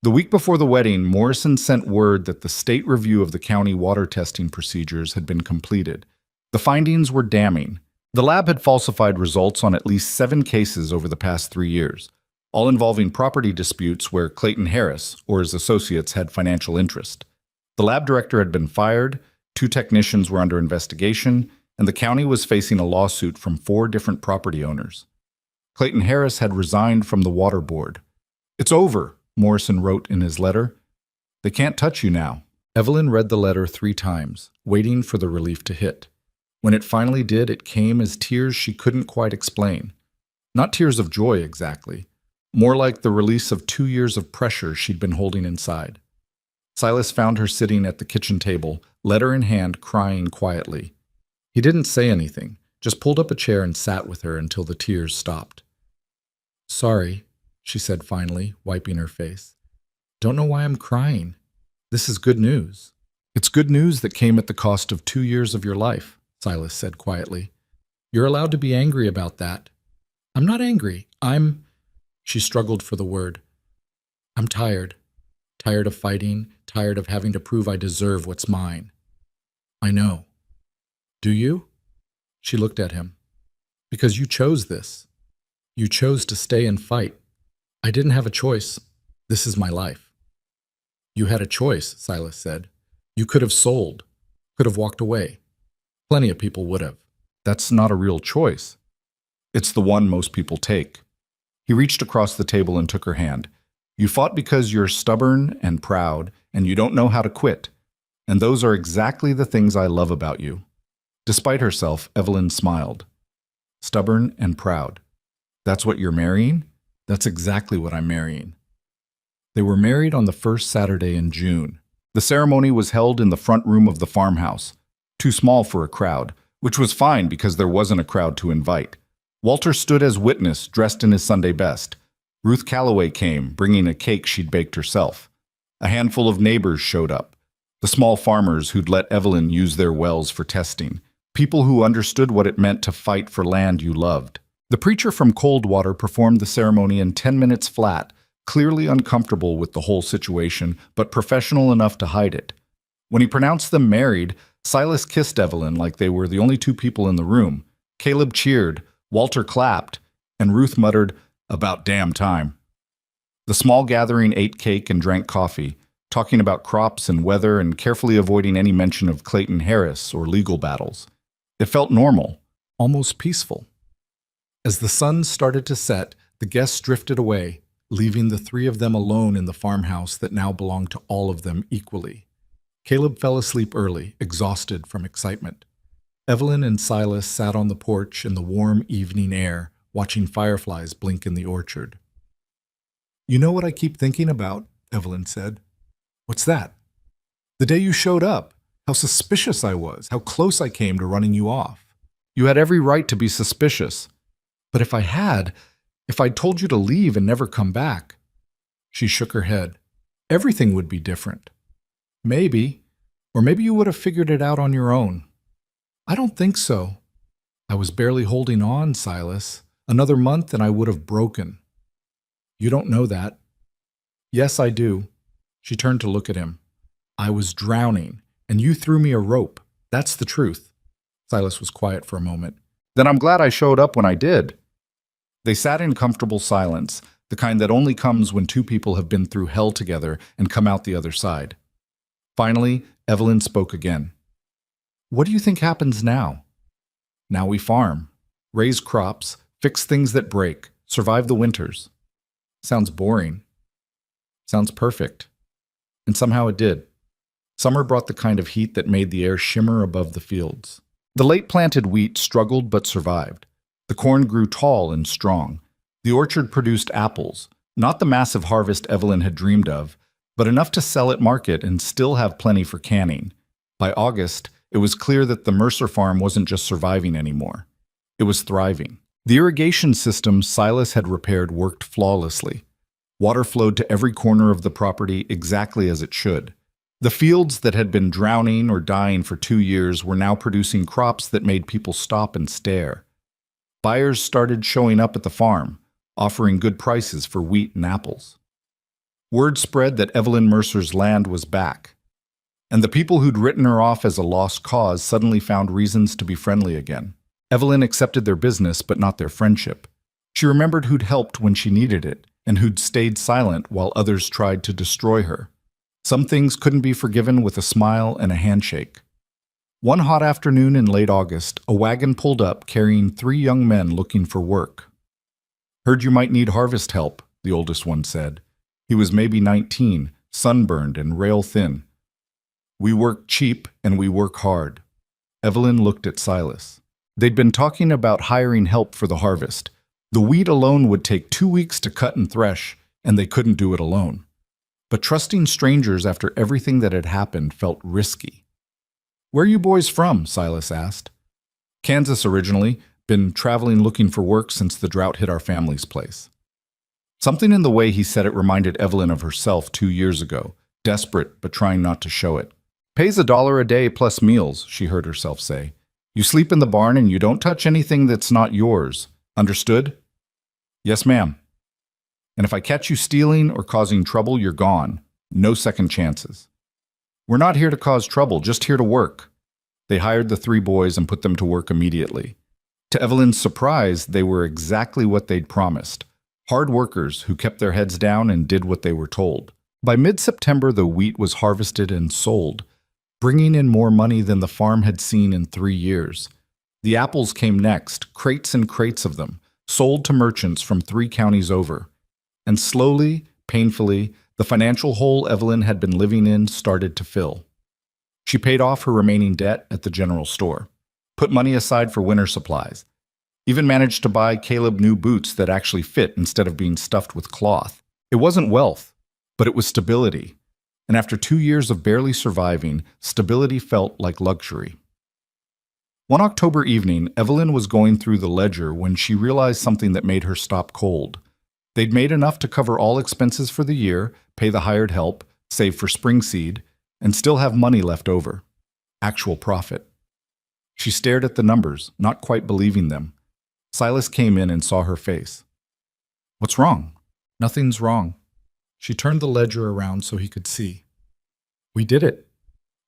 The week before the wedding, Morrison sent word that the state review of the county water testing procedures had been completed. The findings were damning. The lab had falsified results on at least 7 cases over the past 3 years, all involving property disputes where Clayton Harris or his associates had financial interest. The lab director had been fired, 2 technicians were under investigation, and the county was facing a lawsuit from 4 different property owners. Clayton Harris had resigned from the water board. "It's over," Morrison wrote in his letter. "They can't touch you now." Evelyn read the letter 3 times, waiting for the relief to hit. When it finally did, it came as tears she couldn't quite explain. Not tears of joy exactly, more like the release of 2 years of pressure she'd been holding inside. Silas found her sitting at the kitchen table, letter in hand, crying quietly. He didn't say anything, just pulled up a chair and sat with her until the tears stopped. "Sorry," she said finally, wiping her face. "Don't know why I'm crying. This is good news." "It's good news that came at the cost of 2 years of your life," Silas said quietly. "You're allowed to be angry about that." "I'm not angry. She struggled for the word. "I'm tired. Tired of fighting, tired of having to prove I deserve what's mine." "I know." "Do you?" She looked at him. "Because you chose this. You chose to stay and fight. I didn't have a choice. This is my life." "You had a choice," Silas said. "You could have sold, could have walked away. Plenty of people would have." "That's not a real choice. It's the one most people take." He reached across the table and took her hand. "You fought because you're stubborn and proud, and you don't know how to quit. And those are exactly the things I love about you." Despite herself, Evelyn smiled. "Stubborn and proud. That's what you're marrying?" "That's exactly what I'm marrying." They were married on the first Saturday in June. The ceremony was held in the front room of the farmhouse, too small for a crowd, which was fine because there wasn't a crowd to invite. Walter stood as witness, dressed in his Sunday best. Ruth Calloway came, bringing a cake she'd baked herself. A handful of neighbors showed up. The small farmers who'd let Evelyn use their wells for testing. People who understood what it meant to fight for land you loved. The preacher from Coldwater performed the ceremony in 10 minutes flat, clearly uncomfortable with the whole situation, but professional enough to hide it. When he pronounced them married, Silas kissed Evelyn like they were the only two people in the room. Caleb cheered, Walter clapped, and Ruth muttered, "About damn time." The small gathering ate cake and drank coffee, talking about crops and weather and carefully avoiding any mention of Clayton Harris or legal battles. It felt normal, almost peaceful. As the sun started to set, the guests drifted away, leaving the three of them alone in the farmhouse that now belonged to all of them equally. Caleb fell asleep early, exhausted from excitement. Evelyn and Silas sat on the porch in the warm evening air, watching fireflies blink in the orchard. "You know what I keep thinking about?" Evelyn said. "What's that?" "The day you showed up. How suspicious I was, how close I came to running you off." "You had every right to be suspicious. But if I'd told you to leave and never come back." She shook her head. "Everything would be different." "Maybe. Or maybe you would have figured it out on your own." "I don't think so. I was barely holding on, Silas. Another month and I would have broken." "You don't know that." "Yes, I do." She turned to look at him. "I was drowning, and you threw me a rope. That's the truth." Silas was quiet for a moment. "Then I'm glad I showed up when I did." They sat in comfortable silence, the kind that only comes when two people have been through hell together and come out the other side. Finally, Evelyn spoke again. "What do you think happens now?" "Now we farm, raise crops, fix things that break, survive the winters." Sounds boring. Sounds perfect. And somehow it did. Summer brought the kind of heat that made the air shimmer above the fields. The late-planted wheat struggled but survived. The corn grew tall and strong. The orchard produced apples, not the massive harvest Evelyn had dreamed of, but enough to sell at market and still have plenty for canning. By August, it was clear that the Mercer farm wasn't just surviving anymore. It was thriving. The irrigation system Silas had repaired worked flawlessly. Water flowed to every corner of the property exactly as it should. The fields that had been drowning or dying for 2 years were now producing crops that made people stop and stare. Buyers started showing up at the farm, offering good prices for wheat and apples. Word spread that Evelyn Mercer's land was back, and the people who'd written her off as a lost cause suddenly found reasons to be friendly again. Evelyn accepted their business, but not their friendship. She remembered who'd helped when she needed it, and who'd stayed silent while others tried to destroy her. Some things couldn't be forgiven with a smile and a handshake. One hot afternoon in late August, a wagon pulled up carrying 3 young men looking for work. "Heard you might need harvest help," the oldest one said. He was maybe 19, sunburned and rail-thin. "We work cheap and we work hard." Evelyn looked at Silas. They'd been talking about hiring help for the harvest. The wheat alone would take 2 weeks to cut and thresh, and they couldn't do it alone. But trusting strangers after everything that had happened felt risky. "Where are you boys from?" Silas asked. "Kansas originally, been traveling looking for work since the drought hit our family's place." Something in the way he said it reminded Evelyn of herself 2 years ago, desperate but trying not to show it. "Pays $1 a day plus meals," she heard herself say. "You sleep in the barn and you don't touch anything that's not yours. Understood?" "Yes, ma'am." "And if I catch you stealing or causing trouble, you're gone. No second chances." "We're not here to cause trouble, just here to work." They hired the 3 boys and put them to work immediately. To Evelyn's surprise, they were exactly what they'd promised. Hard workers who kept their heads down and did what they were told. By mid-September, the wheat was harvested and sold, bringing in more money than the farm had seen in 3 years. The apples came next, crates and crates of them, sold to merchants from 3 counties over. And slowly, painfully, the financial hole Evelyn had been living in started to fill. She paid off her remaining debt at the general store, put money aside for winter supplies, even managed to buy Caleb new boots that actually fit instead of being stuffed with cloth. It wasn't wealth, but it was stability. And after 2 years of barely surviving, stability felt like luxury. One October evening, Evelyn was going through the ledger when she realized something that made her stop cold. They'd made enough to cover all expenses for the year, pay the hired help, save for spring seed, and still have money left over. Actual profit. She stared at the numbers, not quite believing them. Silas came in and saw her face. "What's wrong?" "Nothing's wrong." She turned the ledger around so he could see. "We did it.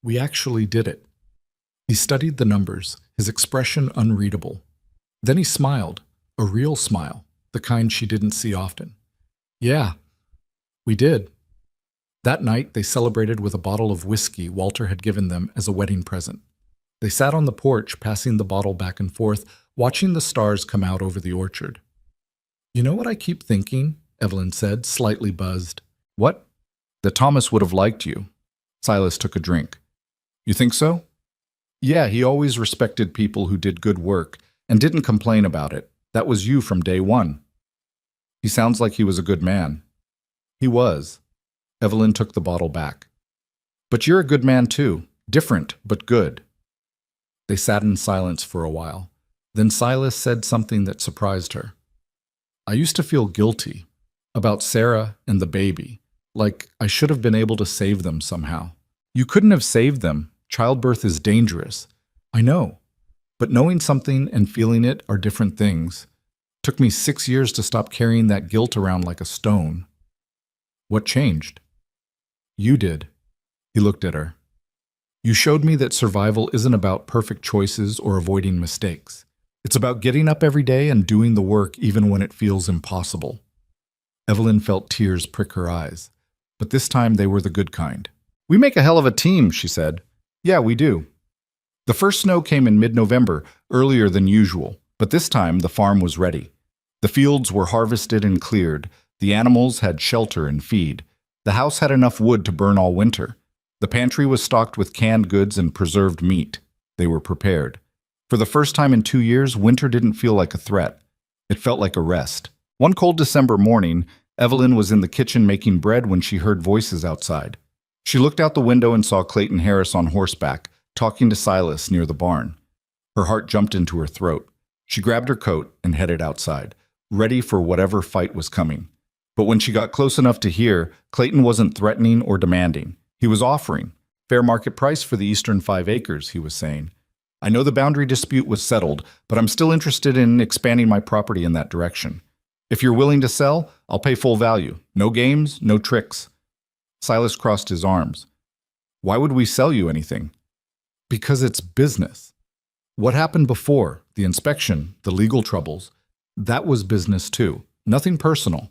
We actually did it." He studied the numbers, his expression unreadable. Then he smiled, a real smile, the kind she didn't see often. "Yeah, we did." That night, they celebrated with a bottle of whiskey Walter had given them as a wedding present. They sat on the porch, passing the bottle back and forth, watching the stars come out over the orchard. "You know what I keep thinking?" Evelyn said, slightly buzzed. "What?" "That Thomas would have liked you." Silas took a drink. "You think so?" "Yeah, he always respected people who did good work and didn't complain about it. That was you from day one." "He sounds like he was a good man." "He was." Evelyn took the bottle back. "But you're a good man too. Different, but good." They sat in silence for a while. Then Silas said something that surprised her. "I used to feel guilty about Sarah and the baby, like I should have been able to save them somehow." "You couldn't have saved them. Childbirth is dangerous." "I know. But knowing something and feeling it are different things. Took me 6 years to stop carrying that guilt around like a stone." "What changed?" "You did." He looked at her. "You showed me that survival isn't about perfect choices or avoiding mistakes. It's about getting up every day and doing the work even when it feels impossible." Evelyn felt tears prick her eyes, but this time they were the good kind. "We make a hell of a team," she said. "Yeah, we do." The first snow came in mid-November, earlier than usual, but this time the farm was ready. The fields were harvested and cleared, the animals had shelter and feed, the house had enough wood to burn all winter. The pantry was stocked with canned goods and preserved meat. They were prepared. For the first time in 2 years, winter didn't feel like a threat. It felt like a rest. One cold December morning, Evelyn was in the kitchen making bread when she heard voices outside. She looked out the window and saw Clayton Harris on horseback, talking to Silas near the barn. Her heart jumped into her throat. She grabbed her coat and headed outside, ready for whatever fight was coming. But when she got close enough to hear, Clayton wasn't threatening or demanding. He was offering. "Fair market price for the eastern 5 acres, he was saying. "I know the boundary dispute was settled, but I'm still interested in expanding my property in that direction. If you're willing to sell, I'll pay full value. No games, no tricks." Silas crossed his arms. "Why would we sell you anything?" "Because it's business. What happened before, the inspection, the legal troubles, that was business too. Nothing personal."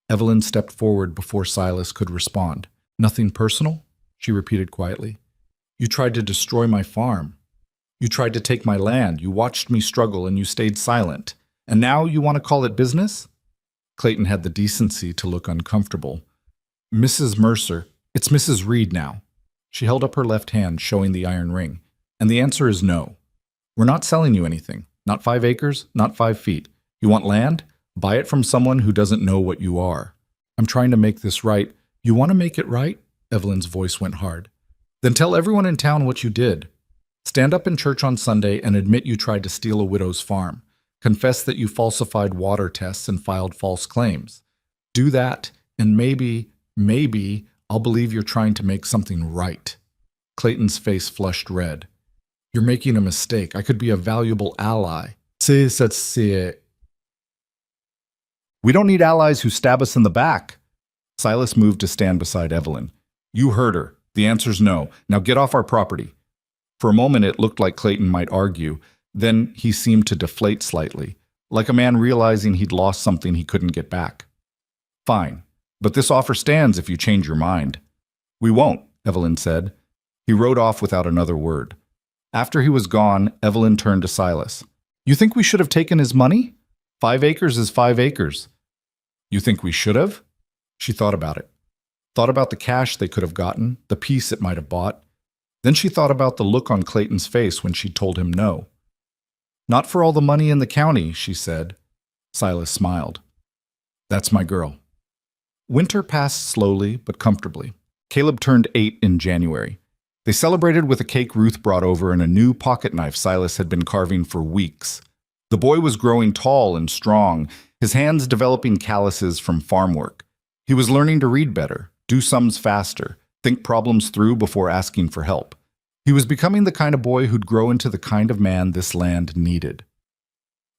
Evelyn stepped forward before Silas could respond. "Nothing personal?" she repeated quietly. "You tried to destroy my farm. You tried to take my land. You watched me struggle and you stayed silent. And now you want to call it business?" Clayton had the decency to look uncomfortable. "Mrs. Mercer, it's Mrs. Reed now." She held up her left hand, showing the iron ring. "And the answer is no. We're not selling you anything. Not 5 acres, not 5 feet. You want land? Buy it from someone who doesn't know what you are." "I'm trying to make this right." "You want to make it right?" Evelyn's voice went hard. "Then tell everyone in town what you did. Stand up in church on Sunday and admit you tried to steal a widow's farm. Confess that you falsified water tests and filed false claims. Do that, and maybe I'll believe you're trying to make something right." Clayton's face flushed red. "You're making a mistake. I could be a valuable ally." "We don't need allies who stab us in the back." Silas moved to stand beside Evelyn. "You heard her. The answer's no. Now get off our property." For a moment it looked like Clayton might argue. Then he seemed to deflate slightly, like a man realizing he'd lost something he couldn't get back. "Fine, but this offer stands if you change your mind." "We won't," Evelyn said. He rode off without another word. After he was gone, Evelyn turned to Silas. "You think we should have taken his money? 5 acres is 5 acres. "You think we should have?" She thought about it. Thought about the cash they could have gotten, the peace it might have bought. Then she thought about the look on Clayton's face when she told him no. "Not for all the money in the county," she said. Silas smiled. "That's my girl." Winter passed slowly but comfortably. Caleb turned 8 in January. They celebrated with a cake Ruth brought over and a new pocket knife Silas had been carving for weeks. The boy was growing tall and strong, his hands developing calluses from farm work. He was learning to read better, do sums faster, think problems through before asking for help. He was becoming the kind of boy who'd grow into the kind of man this land needed.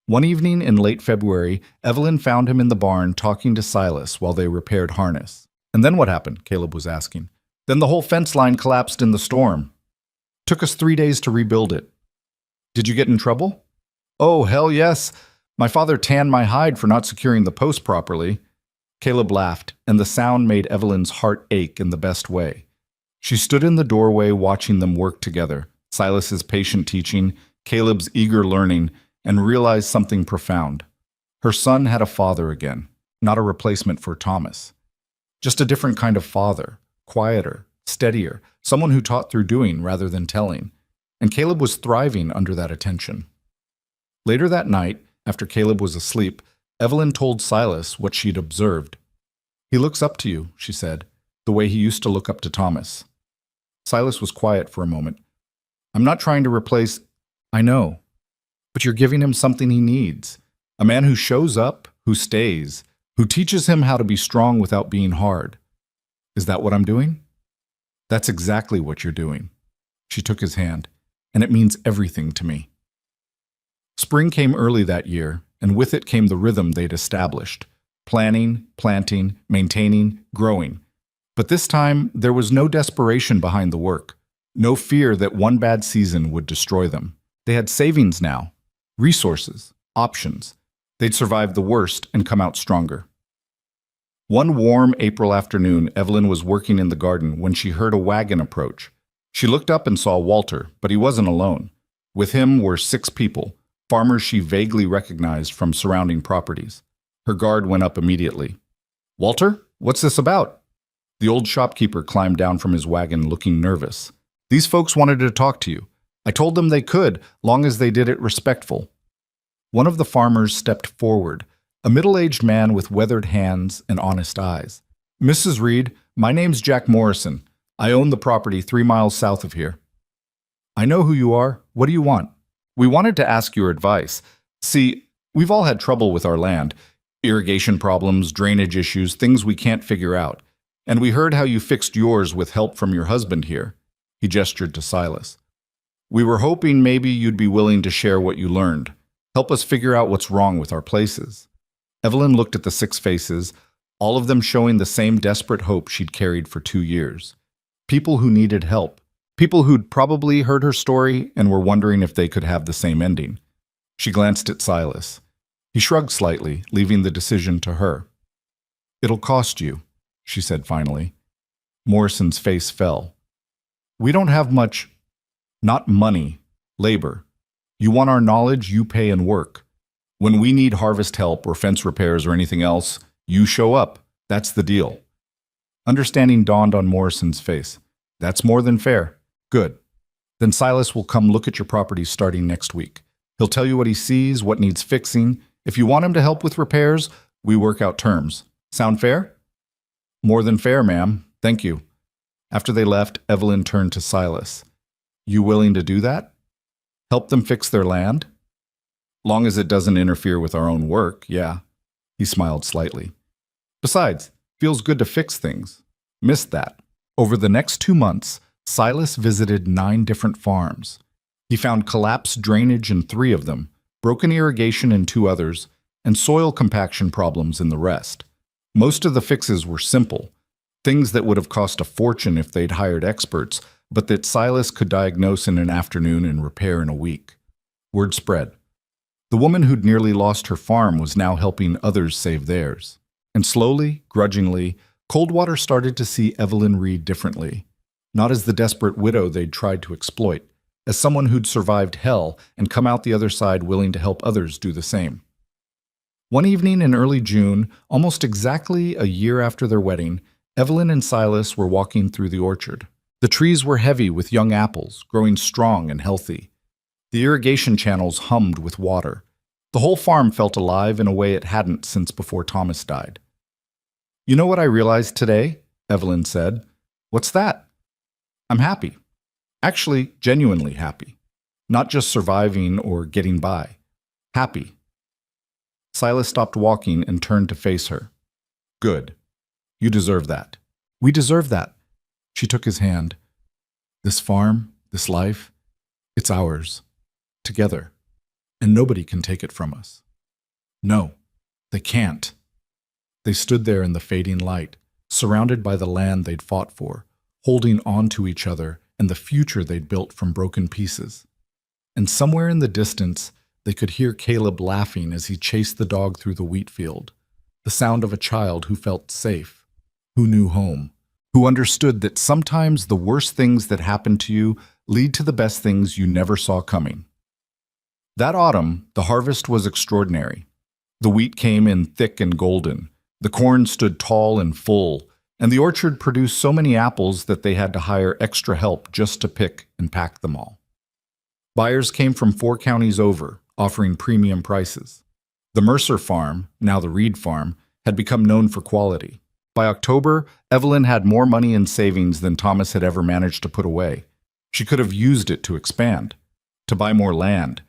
One evening in late February, Evelyn found him in the barn talking to Silas while they repaired harness. And then what happened? Caleb was asking. Then the whole fence line collapsed in the storm. Took us 3 days to rebuild it. Did you get in trouble? Oh, hell yes. My father tanned my hide for not securing the post properly. Caleb laughed, and the sound made Evelyn's heart ache in the best way. She stood in the doorway watching them work together, Silas's patient teaching, Caleb's eager learning, and realized something profound. Her son had a father again, not a replacement for Thomas. Just a different kind of father, quieter, steadier, someone who taught through doing rather than telling. And Caleb was thriving under that attention. Later that night, after Caleb was asleep, Evelyn told Silas what she'd observed. He looks up to you, she said, the way he used to look up to Thomas. Silas was quiet for a moment. I'm not trying to replace... I know. But you're giving him something he needs. A man who shows up, who stays, who teaches him how to be strong without being hard. Is that what I'm doing? That's exactly what you're doing. She took his hand, and it means everything to me. Spring came early that year, and with it came the rhythm they'd established. Planning, planting, maintaining, growing. But this time, there was no desperation behind the work. No fear that one bad season would destroy them. They had savings now. Resources. Options. They'd survive the worst and come out stronger. One warm April afternoon, Evelyn was working in the garden when she heard a wagon approach. She looked up and saw Walter, but he wasn't alone. With him were 6 people, farmers she vaguely recognized from surrounding properties. Her guard went up immediately. Walter, what's this about? The old shopkeeper climbed down from his wagon looking nervous. These folks wanted to talk to you. I told them they could, long as they did it respectful. One of the farmers stepped forward, a middle-aged man with weathered hands and honest eyes. Mrs. Reed, my name's Jack Morrison. I own the property 3 miles south of here. I know who you are. What do you want? We wanted to ask your advice. See, we've all had trouble with our land. Irrigation problems, drainage issues, things we can't figure out. And we heard how you fixed yours with help from your husband here. He gestured to Silas. We were hoping maybe you'd be willing to share what you learned. Help us figure out what's wrong with our places. Evelyn looked at the 6 faces, all of them showing the same desperate hope she'd carried for 2 years. People who needed help. People who'd probably heard her story and were wondering if they could have the same ending. She glanced at Silas. He shrugged slightly, leaving the decision to her. It'll cost you, she said finally. Morrison's face fell. We don't have much, not money, labor. You want our knowledge, you pay and work. When we need harvest help or fence repairs or anything else, you show up. That's the deal. Understanding dawned on Morrison's face. That's more than fair. Good. Then Silas will come look at your property starting next week. He'll tell you what he sees, what needs fixing. If you want him to help with repairs, we work out terms. Sound fair? More than fair, ma'am. Thank you. After they left, Evelyn turned to Silas. You willing to do that? Help them fix their land? Long as it doesn't interfere with our own work, yeah. He smiled slightly. Besides, feels good to fix things. Missed that. Over the next 2 months, Silas visited 9 different farms. He found collapsed drainage in 3 of them, broken irrigation in 2 others, and soil compaction problems in the rest. Most of the fixes were simple, things that would have cost a fortune if they'd hired experts, but that Silas could diagnose in an afternoon and repair in a week. Word spread. The woman who'd nearly lost her farm was now helping others save theirs. And slowly, grudgingly, Coldwater started to see Evelyn Reed differently. Not as the desperate widow they'd tried to exploit, as someone who'd survived hell and come out the other side willing to help others do the same. One evening in early June, almost exactly a year after their wedding, Evelyn and Silas were walking through the orchard. The trees were heavy with young apples, growing strong and healthy. The irrigation channels hummed with water. The whole farm felt alive in a way it hadn't since before Thomas died. You know what I realized today? Evelyn said. What's that? I'm happy. Actually, genuinely happy. Not just surviving or getting by. Happy. Silas stopped walking and turned to face her. Good. You deserve that. We deserve that. She took his hand. This farm, this life, it's ours. Together. And nobody can take it from us. No, they can't. They stood there in the fading light, surrounded by the land they'd fought for, holding on to each other and the future they'd built from broken pieces. And somewhere in the distance, they could hear Caleb laughing as he chased the dog through the wheat field, the sound of a child who felt safe, who knew home, who understood that sometimes the worst things that happen to you lead to the best things you never saw coming. That autumn, the harvest was extraordinary. The wheat came in thick and golden, the corn stood tall and full, and the orchard produced so many apples that they had to hire extra help just to pick and pack them all. Buyers came from 4 counties over, offering premium prices. The Mercer farm, now the Reed farm, had become known for quality. By October, Evelyn had more money in savings than Thomas had ever managed to put away. She could have used it to expand, to buy more land,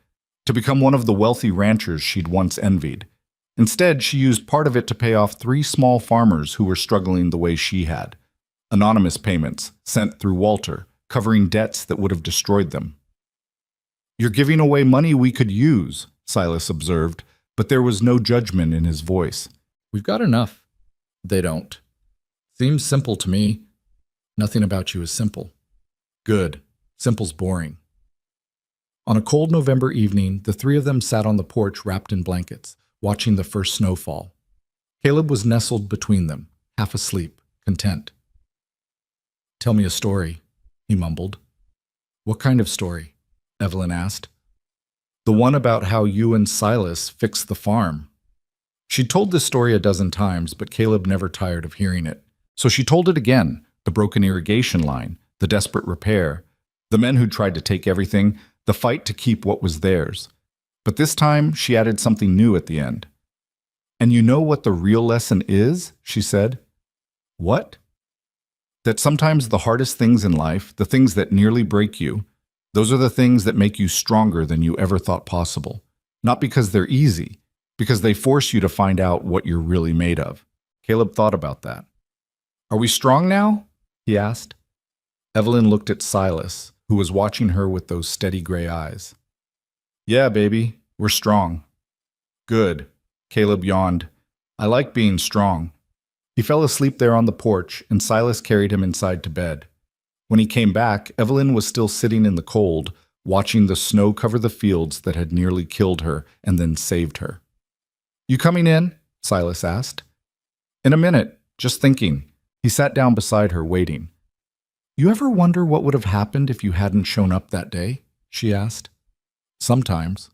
to become one of the wealthy ranchers she'd once envied. Instead, she used part of it to pay off 3 small farmers who were struggling the way she had. Anonymous payments, sent through Walter, covering debts that would have destroyed them. "You're giving away money we could use," Silas observed, but there was no judgment in his voice. "We've got enough." "They don't." "Seems simple to me." "Nothing about you is simple." "Good. Simple's boring." On a cold November evening, the 3 of them sat on the porch wrapped in blankets, watching the first snowfall. Caleb was nestled between them, half asleep, content. "Tell me a story," he mumbled. "What kind of story?" Evelyn asked. "The one about how you and Silas fixed the farm." She'd told this story a dozen times, but Caleb never tired of hearing it. So she told it again, the broken irrigation line, the desperate repair, the men who tried to take everything, the fight to keep what was theirs. But this time, she added something new at the end. "And you know what the real lesson is?" she said. "What?" "That sometimes the hardest things in life, the things that nearly break you, those are the things that make you stronger than you ever thought possible. Not because they're easy, because they force you to find out what you're really made of." Caleb thought about that. "Are we strong now?" he asked. Evelyn looked at Silas, who was watching her with those steady gray eyes. "Yeah, baby, we're strong." "Good." Caleb yawned. "I like being strong." He fell asleep there on the porch, and Silas carried him inside to bed. When he came back, Evelyn was still sitting in the cold, watching the snow cover the fields that had nearly killed her and then saved her. "You coming in?" Silas asked. "In a minute, just thinking." He sat down beside her, waiting. "You ever wonder what would have happened if you hadn't shown up that day?" she asked. "Sometimes.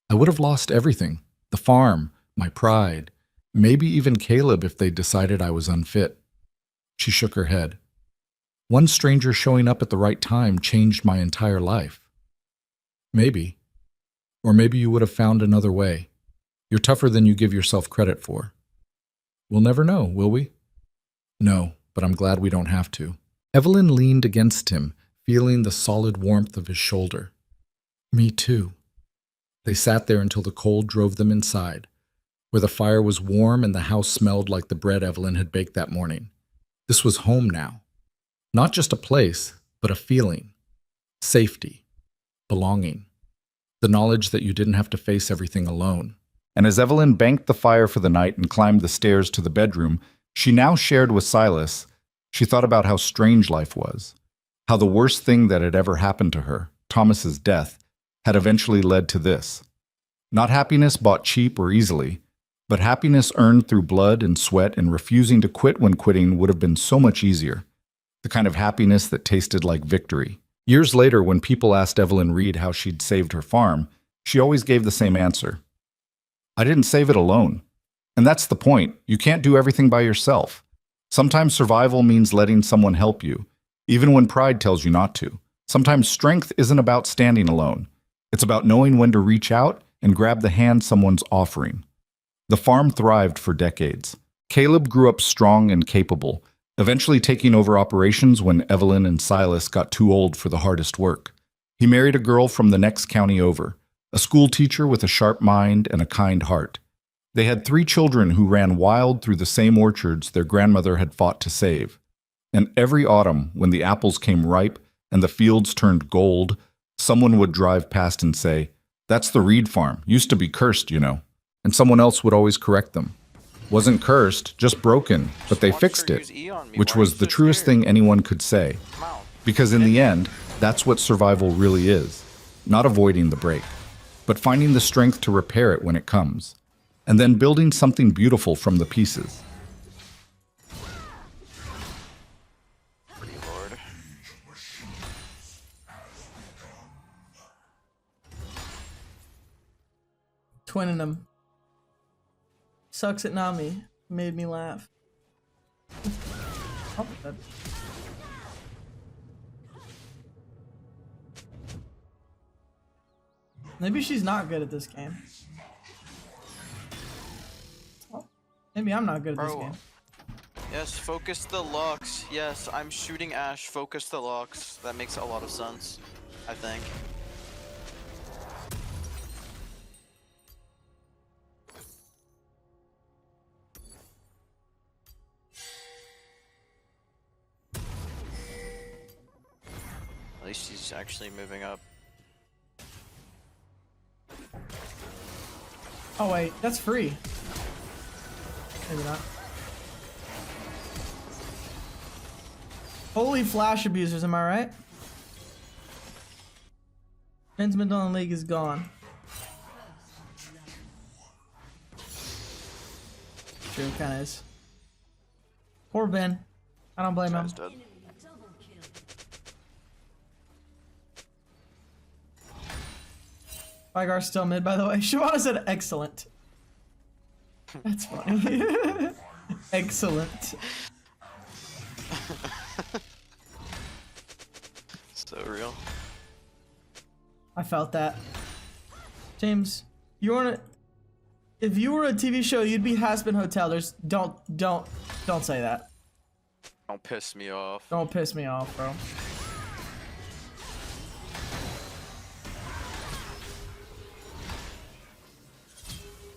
I would have lost everything. The farm, my pride, maybe even Caleb if they decided I was unfit." She shook her head. "One stranger showing up at the right time changed my entire life." "Maybe. Or maybe you would have found another way. You're tougher than you give yourself credit for." "We'll never know, will we?" "No, but I'm glad we don't have to." Evelyn leaned against him, feeling the solid warmth of his shoulder. "Me too." They sat there until the cold drove them inside, where the fire was warm and the house smelled like the bread Evelyn had baked that morning. This was home now. Not just a place, but a feeling. Safety. Belonging. The knowledge that you didn't have to face everything alone. And as Evelyn banked the fire for the night and climbed the stairs to the bedroom she now shared with Silas, she thought about how strange life was. How the worst thing that had ever happened to her, Thomas's death, had eventually led to this. Not happiness bought cheap or easily, but happiness earned through blood and sweat and refusing to quit when quitting would have been so much easier. The kind of happiness that tasted like victory. Years later, when people asked Evelyn Reed how she'd saved her farm, she always gave the same answer. "I didn't save it alone." And that's the point. You can't do everything by yourself. Sometimes survival means letting someone help you, even when pride tells you not to. Sometimes strength isn't about standing alone. It's about knowing when to reach out and grab the hand someone's offering. The farm thrived for decades. Caleb grew up strong and capable, eventually taking over operations when Evelyn and Silas got too old for the hardest work. He married a girl from the next county over, a school teacher with a sharp mind and a kind heart. They had 3 children who ran wild through the same orchards their grandmother had fought to save. And every autumn, when the apples came ripe and the fields turned gold, someone would drive past and say, "That's the Reed farm. Used to be cursed, you know." And someone else would always correct them. Wasn't cursed, just broken, but they fixed it, which was the truest thing anyone could say. Because in the end, that's what survival really is. Not avoiding the break, but finding the strength to repair it when it comes. And then building something beautiful from the pieces. Pretty lord. Twinning them. Sucks at Nami. Made me laugh. Oh, that. Maybe she's not good at this game. Oh, maybe I'm not good at this game. Yes, focus the Lux. Yes, I'm shooting Ash. Focus the Lux. That makes a lot of sense, I think. At least he's actually moving up. Oh wait, that's free. Maybe not. Holy flash abusers, am I right? Men's Madonna League is gone. True, kinda is. Poor Ben. I don't blame him. Dead. Vygar's still mid, by the way. Shavana said excellent. That's funny. Excellent. So real. I felt that. James, you want to... If you were a TV show, you'd be Hazbin Hotel. There's... Don't say that. Don't piss me off. Don't piss me off, bro.